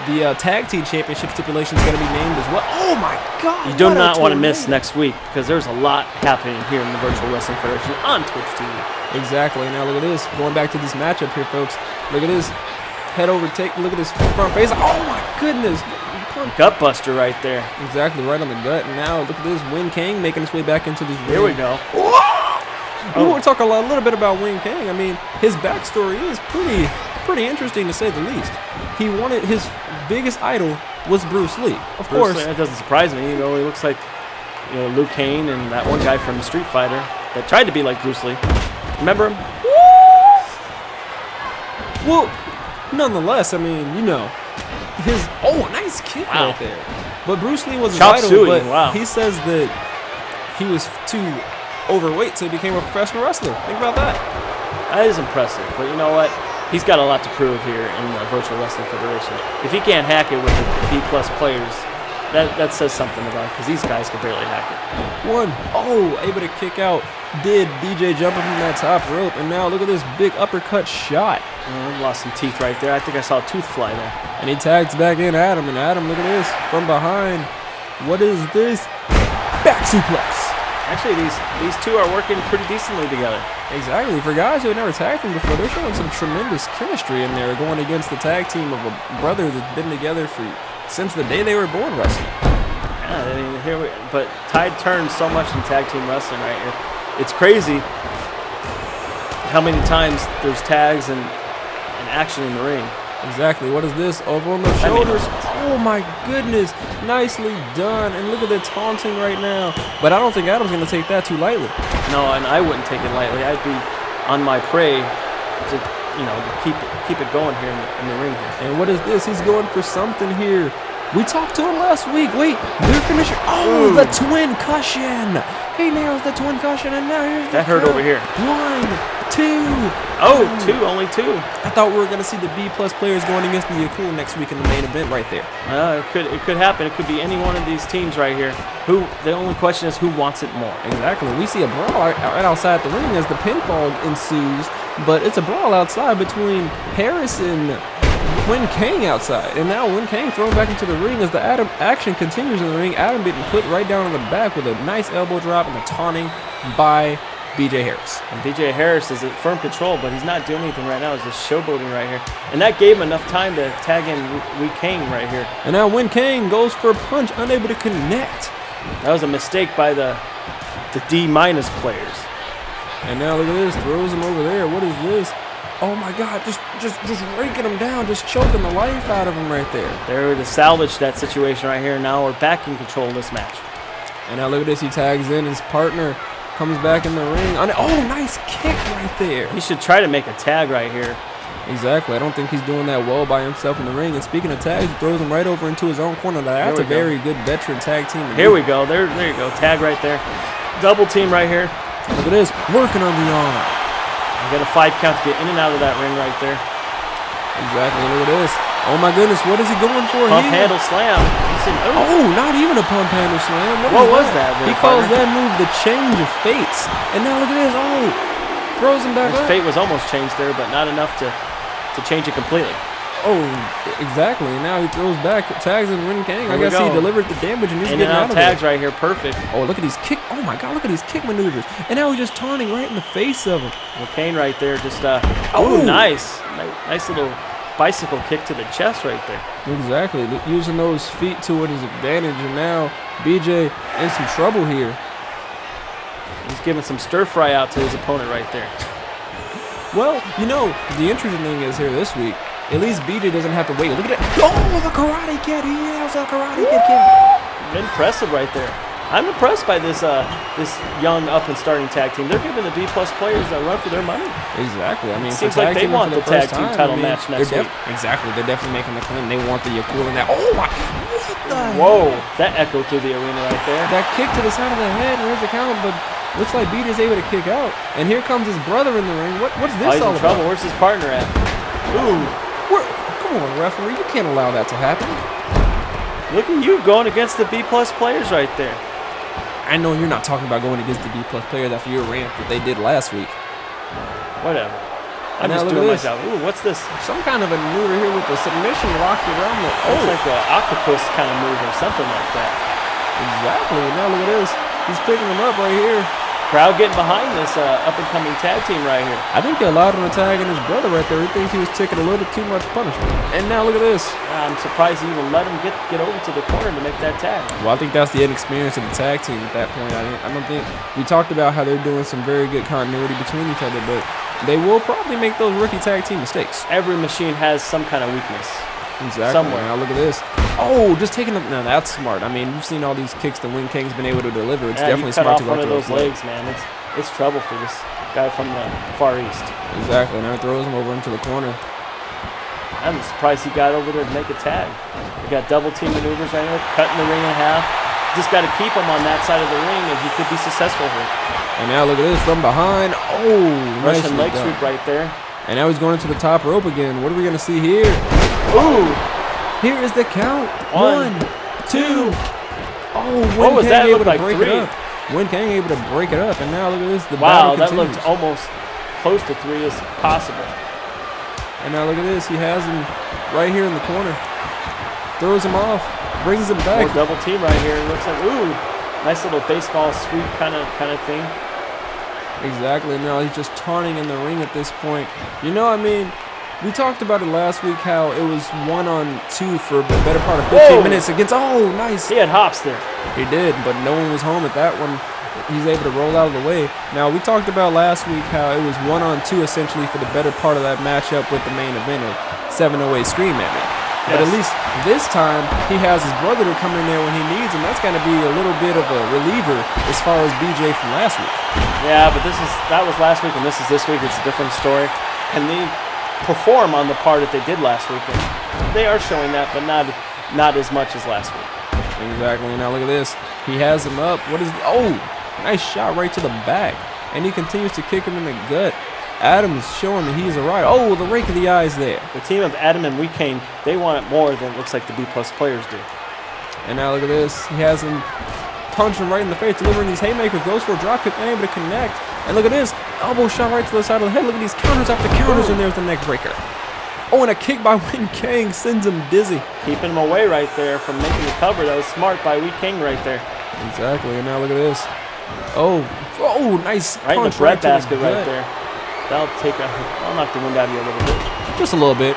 the tag team championship stipulation is going to be named as well. Oh my God! You do not want to miss next week, because there's a lot happening here in the Virtual Wrestling Federation on Twitch TV. Exactly. Now look at this. Going back to this matchup here, folks. Look at this head over take. Look at this front face. Oh my goodness! Gut buster right there. Exactly, right on the gut. And now look at this. Win King making his way back into this ring. Here we go. We want to talk a little bit about Win King. I mean, his backstory is pretty interesting to say the least. He wanted his biggest idol was Bruce Lee. Of course, that doesn't surprise me. You know, he looks like Liu Kang and that one guy from Street Fighter that tried to be like Bruce Lee. Remember him? Well, nonetheless, I mean, his nice kick right there. But Bruce Lee was his idol. But he says that he was too overweight, so he became a professional wrestler. Think about that. That is impressive. But you know what? He's got a lot to prove here in the Virtual Wrestling Federation. If he can't hack it with the B+ players, that says something about it, because these guys can barely hack it. Able to kick out. Did DJ jumping from that top rope, and now look at this big uppercut shot. Lost some teeth right there. I think I saw a tooth fly there. And he tags back in Adam, and Adam, look at this, from behind. What is this? Back suplex. Actually, these two are working pretty decently together. Exactly. For guys who have never tagged them before, they're showing some tremendous chemistry in there, going against the tag team of a brother that's been together since the day they were born wrestling. Yeah, I mean, but tide turns so much in tag team wrestling right here. It's crazy how many times there's tags and action in the ring. Exactly. What is this? Over on the shoulders. Oh my goodness. Nicely done. And look at the taunting right now. But I don't think Adam's going to take that too lightly. No, and I wouldn't take it lightly. I'd be on my prey to keep it going here in the ring here. And what is this? He's going for something here. We talked to him last week. Wait, their finisher. Oh, the twin cushion. He nails the twin cushion, and now here's the That hurt count. over here. 1, 2. Oh, only two. I thought we were gonna see the B+ players going against the Yakul next week in the main event right there. It could happen. It could be any one of these teams right here. The only question is who wants it more. Exactly. We see a brawl right outside the ring as the pinfall ensues, but it's a brawl outside between Harris and Win Kang outside. And now Win Kang thrown back into the ring as the action continues in the ring. Adam getting put right down on the back with a nice elbow drop and a taunting by BJ Harris. And BJ Harris is at firm control, but he's not doing anything right now. He's just showboating right here. And that gave him enough time to tag in Win Kang right here. And now Win Kang goes for a punch, unable to connect. That was a mistake by the D- players. And now look at this, throws him over there. What is this? Oh my God, just raking him down, just choking the life out of him right there. They're to salvage that situation right here. Now we're back in control of this match. And now look at this, he tags in, his partner comes back in the ring. Oh, nice kick right there. He should try to make a tag right here. Exactly, I don't think he's doing that well by himself in the ring. And speaking of tags, he throws him right over into his own corner. That's a very good veteran tag team. Here we go, there you go, tag right there. Double team right here. Look at this, working on the arm. You got a 5 count to get in and out of that ring right there. Exactly, look at this. Oh my goodness, what is he going for Pump here? handle slam. Oh, not even a pump handle slam. What was that? He calls that move the change of fates. And now look at this. Oh, throws him back His up. fate was almost changed there, but not enough to change it completely. Oh, exactly. And now he throws back, tags and Win Kang. I guess he delivered the damage and he's in getting and out out of tags it. right here, perfect. Oh, look at these kick. Oh my God, look at these kick maneuvers. And now he's just taunting right in the face of him. Well, Kane right there, just nice little bicycle kick to the chest right there. Exactly, using those feet to his advantage. And now BJ in some trouble here. He's giving some stir fry out to his opponent right there. Well, you know, the interesting thing is here this week, at least BJ doesn't have to wait. Look at that. Oh, the Karate Kid. He nails a Karate Kid. Impressive right there. I'm impressed by this young up and starting tag team. They're giving the B+ players a run for their money. Exactly. I mean, it seems like they want the tag team title match next week. Exactly. They're definitely making the claim. They want the Yakul in that. Oh my! What the? Whoa! That echoed through the arena right there. That kick to the side of the head. Where's the count? But looks like BJ's able to kick out. And here comes his brother in the ring. What's this he's all in trouble. about? Where's his partner at? Ooh! Come on, referee. You can't allow that to happen. Look at you going against the B+ players right there. I know you're not talking about going against the B+ players after your rant that they did last week. Whatever. I'm now just look doing at this. myself. Ooh, what's this? Some kind of a maneuver here with the submission locked around the. Looks like an octopus kind of move or something like that. Exactly. Now look at this. He's picking him up right here. Crowd getting behind this up-and-coming tag team right here. I think they allowed him to tag in his brother right there. He thinks he was taking a little bit too much punishment. And now look at this. I'm surprised he even let him get over to the corner to make that tag. Well, I think that's the inexperience of the tag team at that point. I don't think we talked about how they're doing some very good continuity between each other, but they will probably make those rookie tag team mistakes. Every machine has some kind of weakness. Exactly. Somewhere. Now look at this. Oh, just taking them. Now that's smart. I mean, you've seen all these kicks that Win Kang's been able to deliver. It's definitely you cut smart off to go one of through those legs, man. It's trouble for this guy from the Far East. Exactly. Now he throws him over into the corner. I'm surprised he got over there to make a tag. We got double team maneuvers right here, cutting the ring in half. Just got to keep him on that side of the ring, and he could be successful here. And now look at this from behind. Oh, Russian nicely leg done. sweep right there. And now he's going into the top rope again. What are we going to see here? Ooh! Here is the count. 1, 2. Oh, what was that? Looked like 3. Win Kang able to break it up, and now look at this. The wow, battle that continues. looked almost close to 3 as possible. And now look at this. He has him right here in the corner. Throws him off. Brings him back. More double team right here. It looks like nice little baseball sweep kind of thing. Exactly. Now he's just taunting in the ring at this point. You know, I mean, we talked about it last week how it was 1-on-2 for the better part of 15 minutes against. Oh, nice. He had hops there. He did, but no one was home at that one. He's able to roll out of the way. Now, we talked about last week how it was 1-on-2 essentially for the better part of that matchup with the main event of 708 Scream at Me. But at least this time, he has his brother to come in there when he needs him. That's going to be a little bit of a reliever as far as BJ from last week. Yeah, but that was last week, and this is this week. It's a different story. And they perform on the part that they did last week. And they are showing that, but not not as much as last week. Exactly. Now look at this. He has him up. What is? Nice shot right to the back, and he continues to kick him in the gut. Adam's showing that he's a rider. Oh, the rake of the eyes there. The team of Adam and Weekane, they want it more than it looks like the B-plus players do. And now look at this. He has him punching right in the face, delivering these haymakers. Goes for a drop kick, unable to connect. And look at this. Elbow shot right to the side of the head. Look at these counters after counters, and there's the neck breaker. Oh, and a kick by Win Kang sends him dizzy. Keeping him away right there from making the cover. That was smart by Wee King right there. Exactly, and now look at this. Oh, nice right in the punch bread to basket gut. right there. I'll knock the wind out of you a little bit. Just a little bit.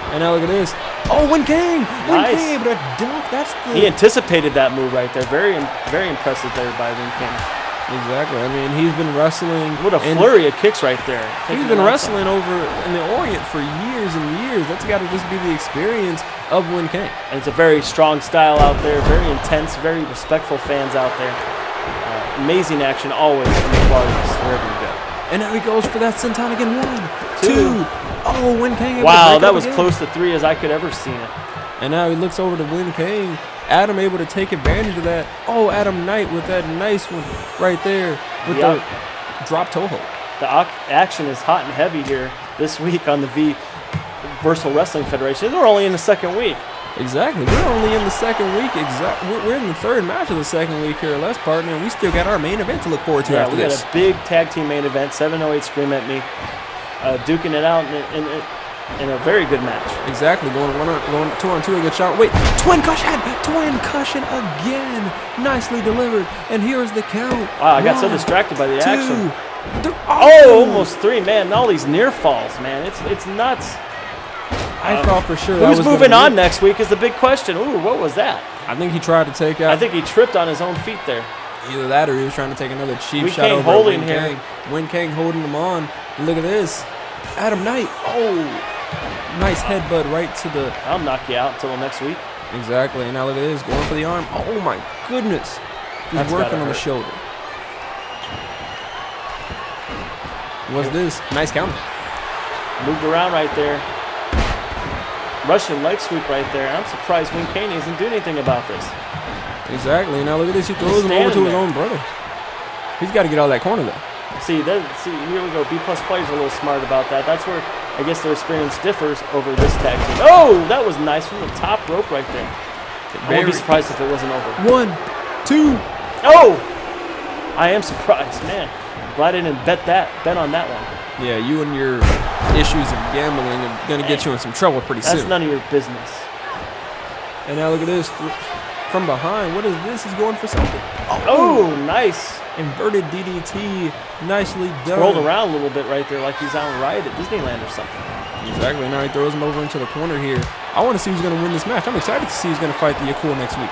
And now look at this. Oh, Win Kang! Nice. Win Kang, but a dunk. That's the... He anticipated that move right there. Very impressive there by Win King. Exactly. I mean, he's been wrestling. What a flurry of kicks right there. He's been wrestling over in the Orient for years and years. That's got to just be the experience of Win Kang. And it's a very strong style out there. Very intense, very respectful fans out there. Amazing action always from the Far East, wherever you go. And now he goes for that senton again. 1, 2. Oh, Win Kang. Wow, that was close to 3 as I could ever seen it. And now he looks over to Win Kang. Adam able to take advantage of that. Oh, Adam Knight with that nice one right there with the drop toe hold. The action is hot and heavy here this week on the Virtual Wrestling Federation. We're only in the second week. Exactly. We're only in the second week. We're in the third match of the second week here, Les partner, and we still got our main event to look forward to after this. We got a big tag team main event. 708 Scream at Me, duking it out in a very good match. Exactly. Going 2-on-2, a good shot. Wait, twin cushion again. Nicely delivered. And here's the count. Wow, I got so distracted by the 2, action. 3. Almost 3, man. All these near falls, man. It's nuts. I thought for sure that was who's moving on next week is the big question. Ooh, what was that? I think he tried to take out. I think he tripped on his own feet there. Either that or he was trying to take another cheap Win shot Kang over holding Win here. Kang. Win Kang holding him on. Look at this. Adam Knight. Oh, nice headbutt right to the... I'll knock you out until next week. Exactly. And now look at this. Going for the arm. Oh, my goodness. He's working on the shoulder. What's this? Nice counter. Moved around right there. Russian leg sweep right there. I'm surprised Win Kang isn't doing anything about this. Exactly. And now look at this. He throws him over to his own brother. He's got to get out of that corner, though. See, here we go. B-plus players are a little smart about that. That's where I guess their experience differs over this tag team. Oh, that was nice from the top rope right there. I wouldn't be surprised if it wasn't over. 1, 2. Oh! I am surprised, man. Glad I didn't bet on that one. Yeah, you and your issues of gambling are going to get you in some trouble pretty soon. That's none of your business. And now look at this. From behind, what is this? He's going for something. Oh, nice. Inverted DDT. Nicely done. Rolled around a little bit right there like he's on a ride at Disneyland or something. Exactly. Now he throws him over into the corner here. I want to see who's going to win this match. I'm excited to see who's going to fight the Yakul next week.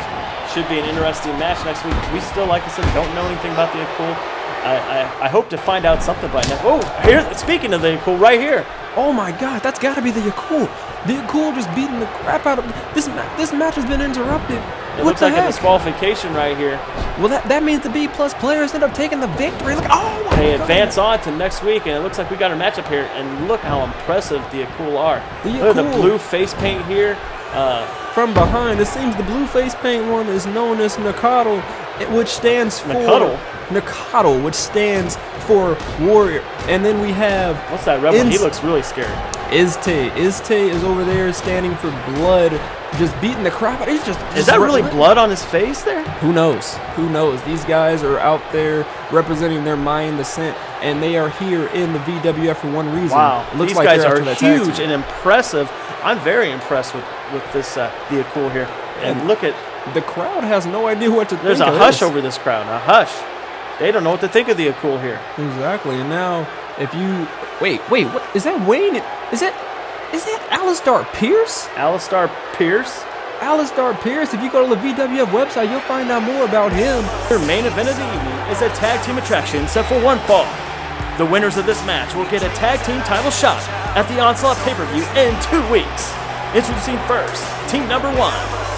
Should be an interesting match next week. We still, like I said, don't know anything about the Yakul. I hope to find out something by next. Oh, here! Speaking of the Yakul, right here. Oh my God, that's got to be the Yakul. The Yakul just beating the crap out of this. This match has been interrupted. It looks like a disqualification right here. Well, that means the B-plus players end up taking the victory. Look, oh my They God. advance on to next week, and it looks like we got a matchup here. And look how impressive the Yakul are. Look at the blue face paint here. From behind, it seems the blue face paint one is known as Nakado, which stands for Nakado, which stands for warrior. And then we have what's that rebel? He looks really scary. Izte is over there standing for blood, just beating the crap out. Is that really blood on his face there? Who knows? These guys are out there representing their Mayan descent, and they are here in the VWF for one reason. Wow, Looks these like guys are huge and impressive. I'm very impressed with this the Yakul here. And look at the crowd has no idea what to think. There's a hush over this crowd. A hush. They don't know what to think of the Yakul here. Exactly. And now, if you wait, what is that? Wayne? Is that Alistair Pierce? Alistair Pierce. Alistair Pierce. If you go to the VWF website, you'll find out more about him. Their main event of the evening is a tag team attraction set for one fall. The winners of this match will get a tag team title shot at the Onslaught pay-per-view in 2 weeks. Introducing first, team number 1.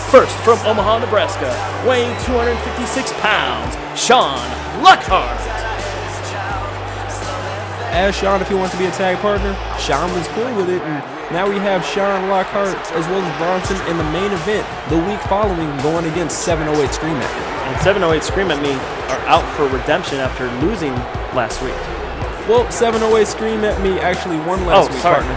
First from Omaha, Nebraska, weighing 256 pounds, Sean Lockhart. Ask Sean if he wants to be a tag partner. Sean was cool with it, and Now we have Sean Lockhart as well as Bronson in the main event the week following, going against 708 Scream At Me. And 708 Scream At Me are out for redemption after losing last week. Well, 708 Scream At Me actually won last week, partner.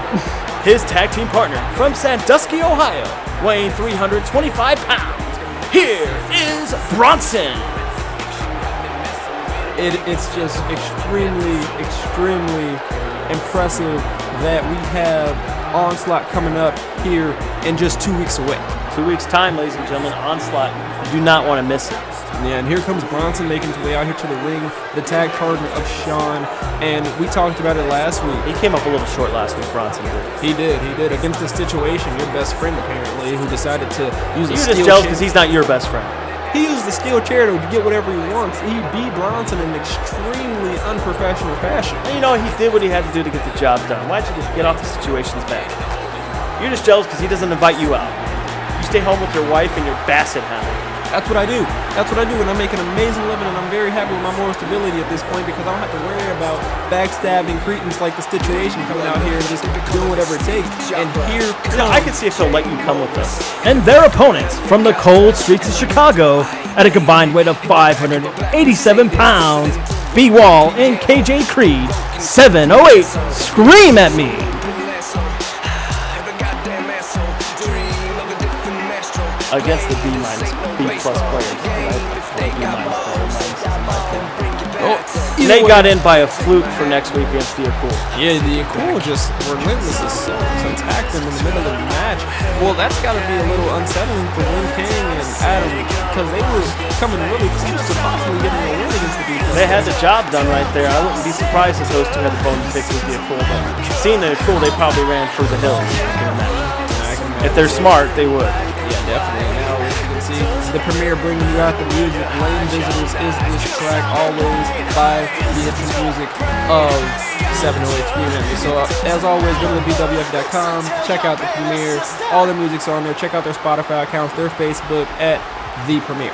His tag team partner from Sandusky, Ohio, weighing 325 pounds. Here is Bronson. It's just extremely impressive that we have Onslaught coming up here in just 2 weeks away. 2 weeks' time, ladies and gentlemen. Onslaught. You do not want to miss it. Yeah, and here comes Bronson making his way out here to the ring, the tag partner of Sean, and we talked about it last week. He came up a little short last week, Bronson did. He did. Against the situation, your best friend apparently, who decided to use a steel chair. You're just jealous because he's not your best friend. He used the steel chair to get whatever he wants. He beat Bronson in an extremely unprofessional fashion. And you know, he did what he had to do to get the job done. Why'd you just get off the situation's back? You're just jealous because he doesn't invite you out. You stay home with your wife and your basset hound. That's what I do. And I make an amazing living, and I'm very happy with my moral stability at this point because I don't have to worry about backstabbing cretins like the situation coming out here and just doing whatever it takes. And here I can see if he'll let you come with us. And their opponents from the cold streets of Chicago at a combined weight of 587 pounds, B-Wall and KJ Creed, 708 Scream At Me. Against the B+ players. Nate got in by a fluke for next week against the Akul. Yeah, the Akul just relentless assaults and attacked him in the middle of the match. Well, that's got to be a little unsettling for Lynn King and Adam because they were coming really close to possibly getting a win against the defense. They had the job done right there. I wouldn't be surprised if those two had the bone to pick with the Akul, but seeing the Akul, they probably ran for the hills. If they're smart, they would. Yeah, definitely. Now, as you can see, the premiere bringing you out the music. Lane Visitors is this track always by the intro music of 708 Scream At Me. So, as always, go to VWF.com, check out the premiere. All their music's on there. Check out their Spotify accounts, their Facebook at The Premiere.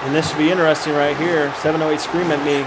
And this should be interesting right here. 708 Scream At Me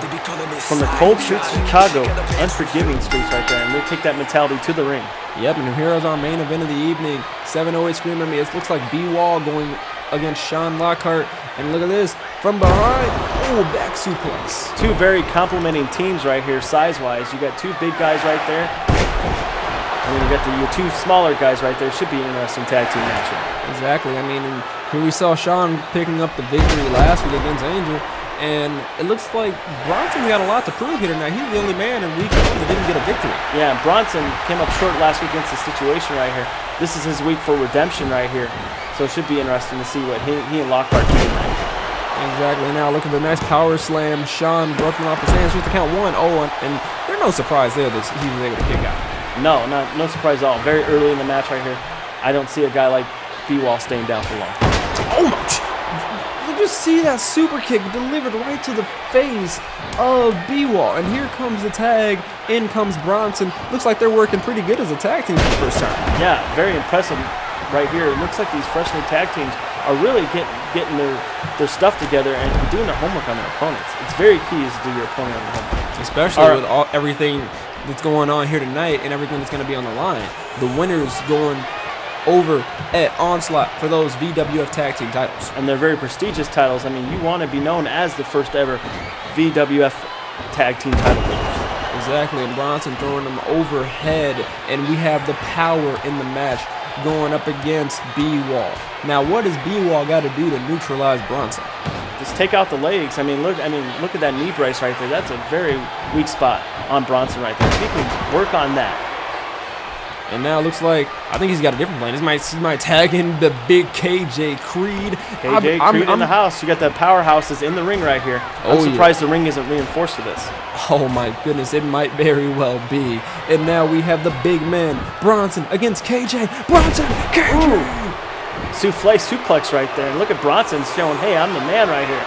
from the cold streets of Chicago. Unforgiving streets right there. And we'll take that mentality to the ring. Yep, and here is our main event of the evening. 708 Scream At Me. It looks like B-Wall going against Sean Lockhart. And look at this. From behind. Oh, back suplex. Two very complimenting teams right here, size-wise. You got two big guys right there. And then you got your two smaller guys right there. Should be an interesting tag team matchup. Exactly. I mean, here we saw Sean picking up the victory last week against Angel. And it looks like Bronson's got a lot to prove here tonight. He's the only man in week one that didn't get a victory. Yeah, Bronson came up short last week against the situation right here. This is his week for redemption right here. So it should be interesting to see what he and Lockhart do tonight. Exactly. Now look at the nice power slam. Sean broke him off his hands with the count 1. Oh, and there's no surprise there that he was able to kick out. No surprise at all. Very early in the match right here. I don't see a guy like B-Wall staying down for long. Oh my! You just see that super kick delivered right to the face of B-Wall, and here comes the tag. In comes Bronson. Looks like they're working pretty good as a tag team for the first time. Yeah, very impressive right here. It looks like these freshly tag teams are really getting their stuff together and doing their homework on their opponents. It's very key to do your opponent on the homework, especially with everything that's going on here tonight and everything that's going to be on the line. The winners going over at Onslaught for those VWF Tag Team titles. And they're very prestigious titles. I mean, you want to be known as the first ever VWF Tag Team title winners. Exactly, and Bronson throwing them overhead, and we have the power in the match going up against B-Wall. Now, what does B-Wall got to do to neutralize Bronson? Just take out the legs. Look at that knee brace right there. That's a very weak spot on Bronson right there. If he can work on that. And now it looks like, I think he's got a different plan. He might tag in the big KJ Creed. KJ Creed in the house. You got the powerhouses in the ring right here. I'm surprised the ring isn't reinforced for this. Oh my goodness, it might very well be. And now we have the big man, Bronson against KJ. Bronson, KJ! Ooh. Souffle suplex right there. And look at Bronson showing, hey, I'm the man right here.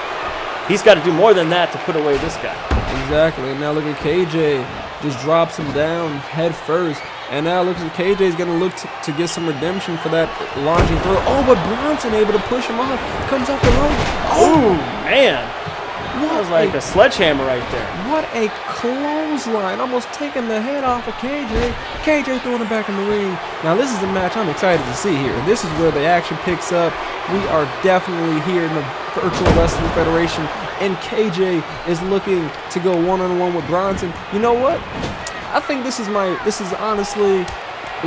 He's got to do more than that to put away this guy. Exactly. And now look at KJ. Just drops him down head first. And now looks like KJ's going to look to get some redemption for that launching throw. Oh, but Bronson able to push him off. Comes off the rope. Oh, man. That was like a sledgehammer right there. What a clothesline. Almost taking the head off of KJ. KJ throwing it back in the ring. Now, this is a match I'm excited to see here. This is where the action picks up. We are definitely here in the Virtual Wrestling Federation, and KJ is looking to go one-on-one with Bronson. You know what? I think this is honestly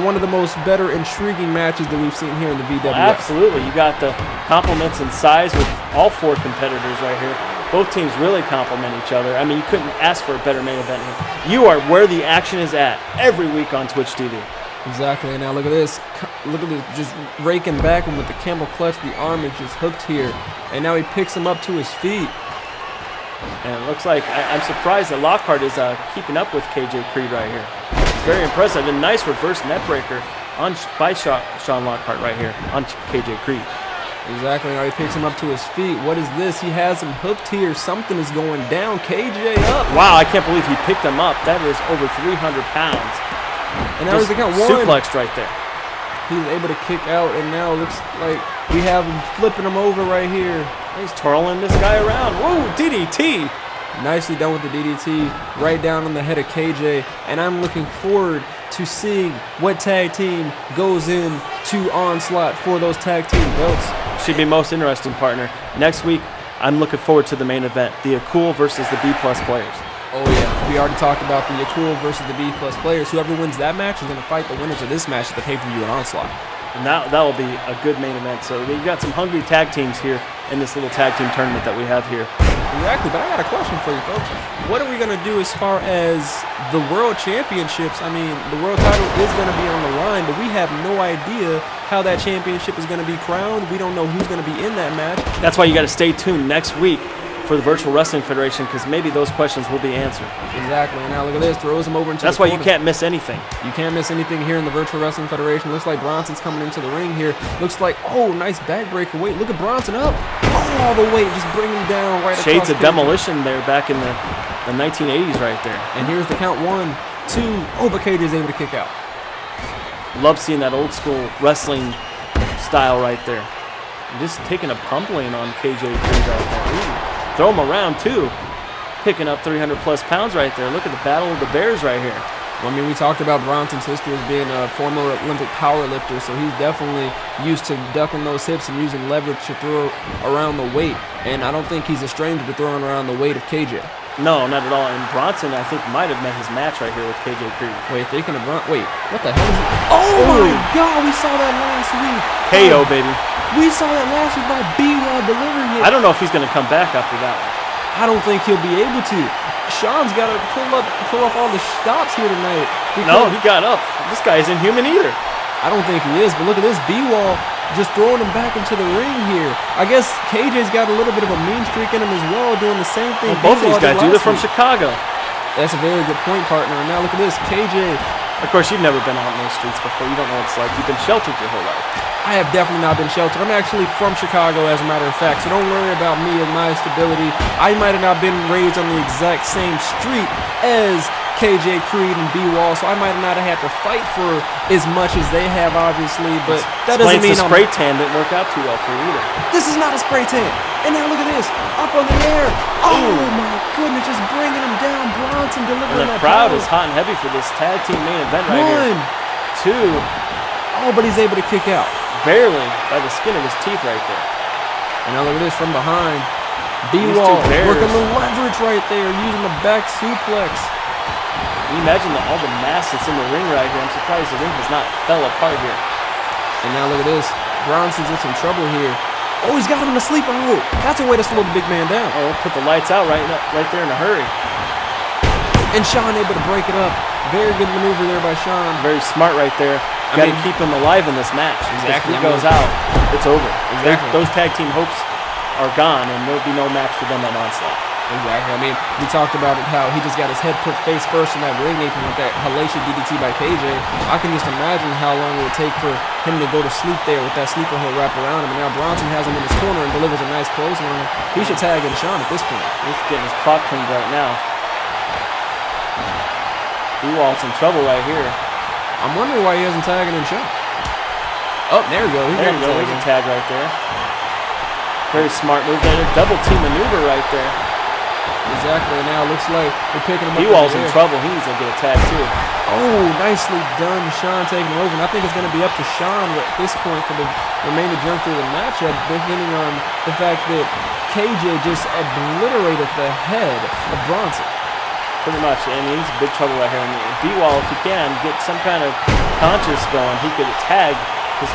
one of the most better intriguing matches that we've seen here in the VWF. Absolutely. You got the compliments in size with all 4 competitors right here. Both teams really complement each other. I mean, you couldn't ask for a better main event here. You are where the action is at every week on Twitch TV. Exactly. Now look at this. Look at this. Just raking back him with the camel clutch. The arm is just hooked here. And now he picks him up to his feet. And it looks like I'm surprised that Lockhart is keeping up with KJ Creed right here. It's very impressive. A nice reverse neck breaker by Sean Lockhart right here on KJ Creed. Exactly. Now he picks him up to his feet. What is this? He has him hooked here. Something is going down. KJ up. Wow, I can't believe he picked him up. That is over 300 pounds. And now he's the count. 1. Suplexed right there. He's able to kick out, and now it looks like we have him flipping him over right here. He's twirling this guy around. Whoa, DDT. Nicely done with the DDT right down on the head of KJ. And I'm looking forward to seeing what tag team goes in to Onslaught for those tag team belts. Should be most interesting, partner. Next week, I'm looking forward to the main event, the Akul versus the B+ players. Oh yeah, we already talked about the Akul versus the B+ players. Whoever wins that match is going to fight the winners of this match at the pay-per-view in Onslaught. And that will be a good main event. So we got some hungry tag teams here in this little tag team tournament that we have here. Exactly, but I got a question for you folks. What are we going to do as far as the World Championships? I mean, the world title is going to be on the line, but we have no idea how that championship is going to be crowned. We don't know who's going to be in that match. That's why you got to stay tuned next week for the Virtual Wrestling Federation, because maybe those questions will be answered. Exactly. And now look at this. Throws him over into That's the why corner. you can't miss anything. You can't miss anything here in the Virtual Wrestling Federation. Looks like Bronson's coming into the ring here. Looks like, oh, nice backbreaker. Wait, look at Bronson up. Oh, all the way. Just bring him down right across. Shades of KJ. demolition there back in the 1980s right there. And here's the count. 1, 2. Oh, but KJ's able to kick out. Love seeing that old school wrestling style right there. Just taking a pumpling on KJ Creed right there. Ooh. Throw him around too. Picking up 300 plus pounds right there. Look at the battle of the bears right here. Well, I mean, we talked about Bronson's history as being a former Olympic powerlifter, so he's definitely used to ducking those hips and using leverage to throw around the weight. And I don't think he's a stranger to throwing around the weight of KJ. No, not at all. And Bronson, I think, might have met his match right here with KJ Creed. Wait, thinking of Wait, what the hell is it? Oh my God, we saw that last week. KO, baby. We saw that last week by B-Wall delivering it. I don't know if he's going to come back after that one. I don't think he'll be able to. Sean's got to pull off all the stops here tonight. No, he got up. This guy isn't human either. I don't think he is, but look at this. B-Wall just throwing him back into the ring here. I guess KJ's got a little bit of a mean streak in him as well, doing the same thing. Well, both of these guys do. They're from Chicago. That's a very good point, partner. And now look at this. KJ. Of course, you've never been out in those streets before. You don't know what it's like. You've been sheltered your whole life. I have definitely not been sheltered. I'm actually from Chicago, as a matter of fact, so don't worry about me and my stability. I might have not been raised on the exact same street as KJ Creed and B-Wall, so I might not have had to fight for as much as they have, obviously, but that doesn't mean the spray tan didn't work out too well for you either. This is not a spray tan. And now look at this. Up on the air. Oh, my goodness, just bringing him down. Bronson delivering and the that crowd power. is hot and heavy for this tag team main event right here. 1, 2. 2. Oh, but he's able to kick out. Barely by the skin of his teeth right there. And now look at this from behind. B-Wall working the leverage right there, using the back suplex. Can you imagine all the mass that's in the ring right here? I'm surprised the ring has not fell apart here. And now look at this. Bronson's in some trouble here. Oh, he's got him in a sleeper hold. That's a way to slow the big man down. Oh, put the lights out right there in a hurry. And Sean able to break it up. Very good maneuver there by Sean. Very smart right there. Got to keep him alive in this match. Exactly. If he goes out, it's over. Exactly. Those tag team hopes are gone, and there'll be no match for them at Onslaught. Exactly. I mean, we talked about it, how he just got his head put face first in that ring apron with that hellacious DDT by KJ. I can just imagine how long it would take for him to go to sleep there with that sleeper hold wrapped around him. And now Bronson has him in his corner and delivers a nice clothesline. He should tag in Sean at this point. He's getting his clock cleaned right now. B-Wall's in trouble right here. I'm wondering why he isn't tagging in Sean. Oh, there we go. There you go. There's a tag right there. Very smart move there. Double team maneuver right there. Exactly. Now it looks like they're picking him up. B-Wall's in trouble. He needs to get a tag too. Oh, nicely done. Sean taking over. And I think it's going to be up to Sean at this point for the remainder to jump through the matchup, depending on the fact that KJ just obliterated the head of Bronson. Pretty much, and he's in big trouble right here. And B-Wall, if he can get some kind of conscious going, he could tag his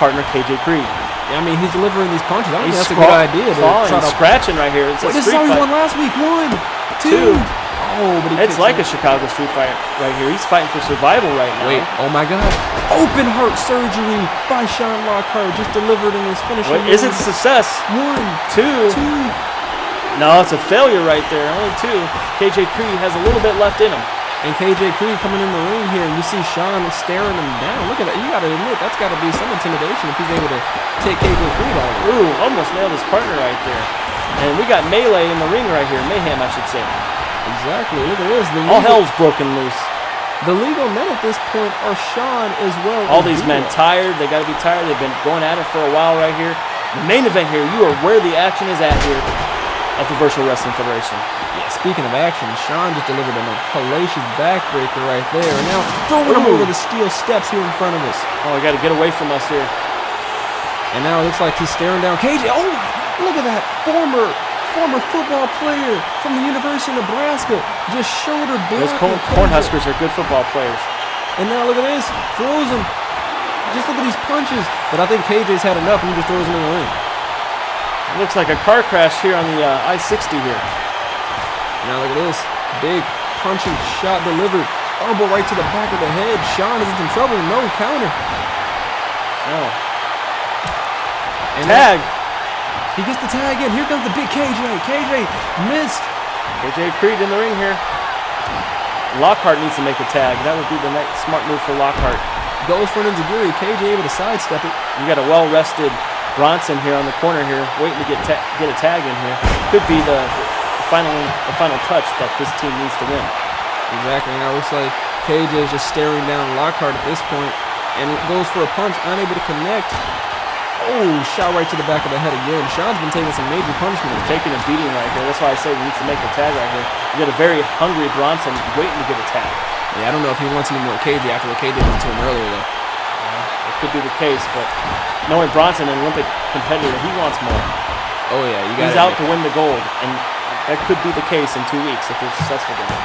partner KJ Creed. Yeah, I mean, he's delivering these punches. I don't think that's a good idea. He's scratching right here. It's Wait, a this is street how he fight. won last week. 1, 2. Oh, but it's like a Chicago street fight right here. He's fighting for survival right now. Wait, oh my God. Open heart surgery by Sean Lockhart, just delivered in his finishing. Wait, is it a success? 1, 2. No, it's a failure right there. Only 2. KJ Creed has a little bit left in him. And KJ Creed coming in the ring here, and you see Sean staring him down. Look at that. You got to admit, that's got to be some intimidation if he's able to take KJ Creed out of it. Ooh, almost nailed his partner right there. And we got melee in the ring right here. Mayhem, I should say. Exactly. Look at this. All hell's broken loose. The legal men at this point are Sean as well. All these men tired. They got to be tired. They've been going at it for a while right here. The main event here, you are where the action is at here at the Virtual Wrestling Federation. Yeah, speaking of action, Sean just delivered a hellacious backbreaker right there. And now throwing him over the steel steps here in front of us. Oh, we got to get away from us here. And now it looks like he's staring down KJ. Oh, look at that. Former football player from the University of Nebraska just shoulder blocked. Those Cornhuskers are good football players. And now look at this. Throws him. Just look at these punches. But I think KJ's had enough and he just throws him in the ring. It looks like a car crash here on the I-60 here. Now look at this. Big punching shot delivered. Elbow right to the back of the head. Sean is in trouble. No counter. Oh. And tag. He gets the tag in. Here comes the big KJ. KJ missed. KJ Creed in the ring here. Lockhart needs to make a tag. That would be the next smart move for Lockhart. Goes for an enziguri. KJ able to sidestep it. You got a well-rested Bronson here on the corner here, waiting to get a tag in here. Could be the final touch that this team needs to win. Exactly. Now it looks like KJ is just staring down Lockhart at this point, and goes for a punch, unable to connect. Oh, shot right to the back of the head again. Sean's been taking some major punishment. He's taking a beating right here. That's why I say he needs to make a tag right here. You got a very hungry Bronson waiting to get a tag. Yeah, I don't know if he wants any more KJ after what KJ did to him earlier, though. It could be the case, but knowing Bronson, an Olympic competitor, he wants more. Oh, yeah. He's out to win the gold, and that could be the case in 2 weeks if they're successful with him.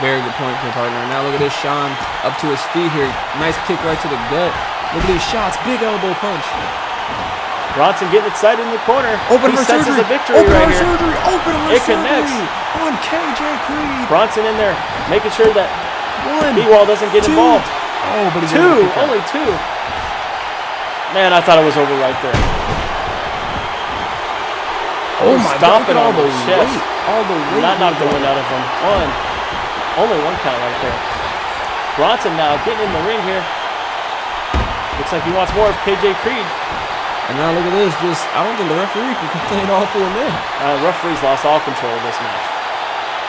Very good point from your partner. Now look at this, Sean up to his feet here. Nice kick right to the gut. Look at these shots. Big elbow punch. Bronson getting excited in the corner. Open he heart senses surgery. a victory Open right heart here. Surgery. Open heart it surgery connects on KJ Creed. Bronson in there, making sure that 1, B-Wall doesn't get 2. involved. Oh, but he's 2, only 2. Man, I thought it was over right there. Oh my God! Stomping on the chest. All the weight. Not knocked the wind out of him. Only 1 count right there. Bronson now getting in the ring here. Looks like he wants more of KJ Creed. And now look at this. I don't think the referee can complain all 4 men. Referee's lost all control of this match.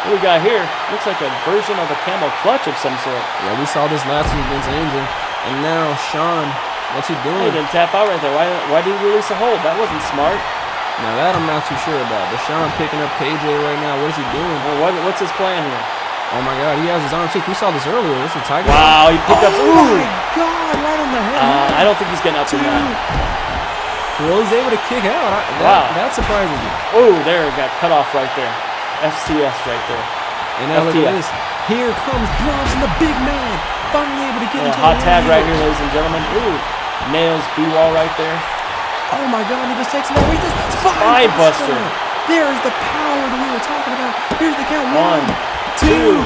What we got here? Looks like a version of a camel clutch of some sort. Yeah, we saw this last week against Angel. And now Sean, what's he doing? He didn't tap out right there. Why did he release a hold? That wasn't smart. Now that I'm not too sure about. But Sean picking up KJ right now. What is he doing? Well, what's his plan here? Oh my God, he has his arm too. We saw this earlier. This is Tiger. Wow, he picked up. Oh my God, right on the head. I don't think he's getting up to that. Well, he's able to kick out. Wow. That surprises me. Oh, there, got cut off right there. FCS right there. And now look at this. Here comes Bronson, the big man. Finally able to get into hot the tag ring. right here, ladies and gentlemen. Ooh, nails B-Wall right there. Oh my God, he just takes him away. Spine buster. There's the power that we were talking about. Here's the count. 1, 2,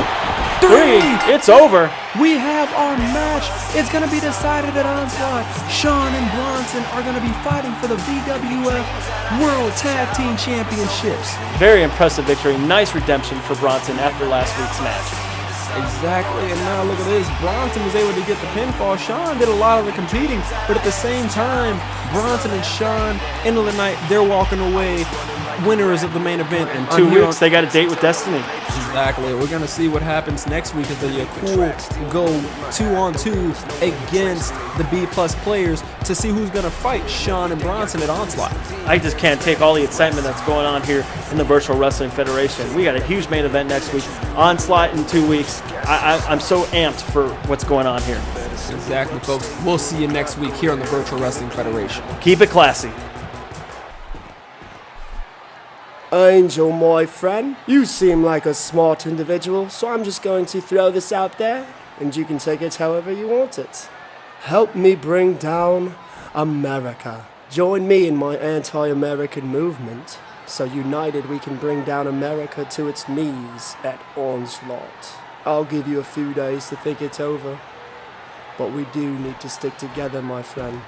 3. It's over. We have our match. It's going to be decided at Onslaught. Sean and Bronson are going to be fighting for the VWF World Tag Team Championships. Very impressive victory. Nice redemption for Bronson after last week's match. Exactly, and now look at this. Bronson was able to get the pinfall. Sean did a lot of the competing, but at the same time, Bronson and Sean, end of the night, they're walking away winners of the main event. In 2 weeks, they got a date with Destiny. Exactly. We're going to see what happens next week as the Yakult go 2-on-2 against the B-plus players to see who's going to fight Sean and Bronson at Onslaught. I just can't take all the excitement that's going on here in the Virtual Wrestling Federation. We got a huge main event next week, Onslaught in 2 weeks. I'm so amped for what's going on here. Exactly, folks. We'll see you next week here on the Virtual Wrestling Federation. Keep it classy. Angel, my friend, you seem like a smart individual, so I'm just going to throw this out there, and you can take it however you want it. Help me bring down America. Join me in my anti-American movement, so united we can bring down America to its knees at Onslaught. I'll give you a few days to think it over, but we do need to stick together, my friend.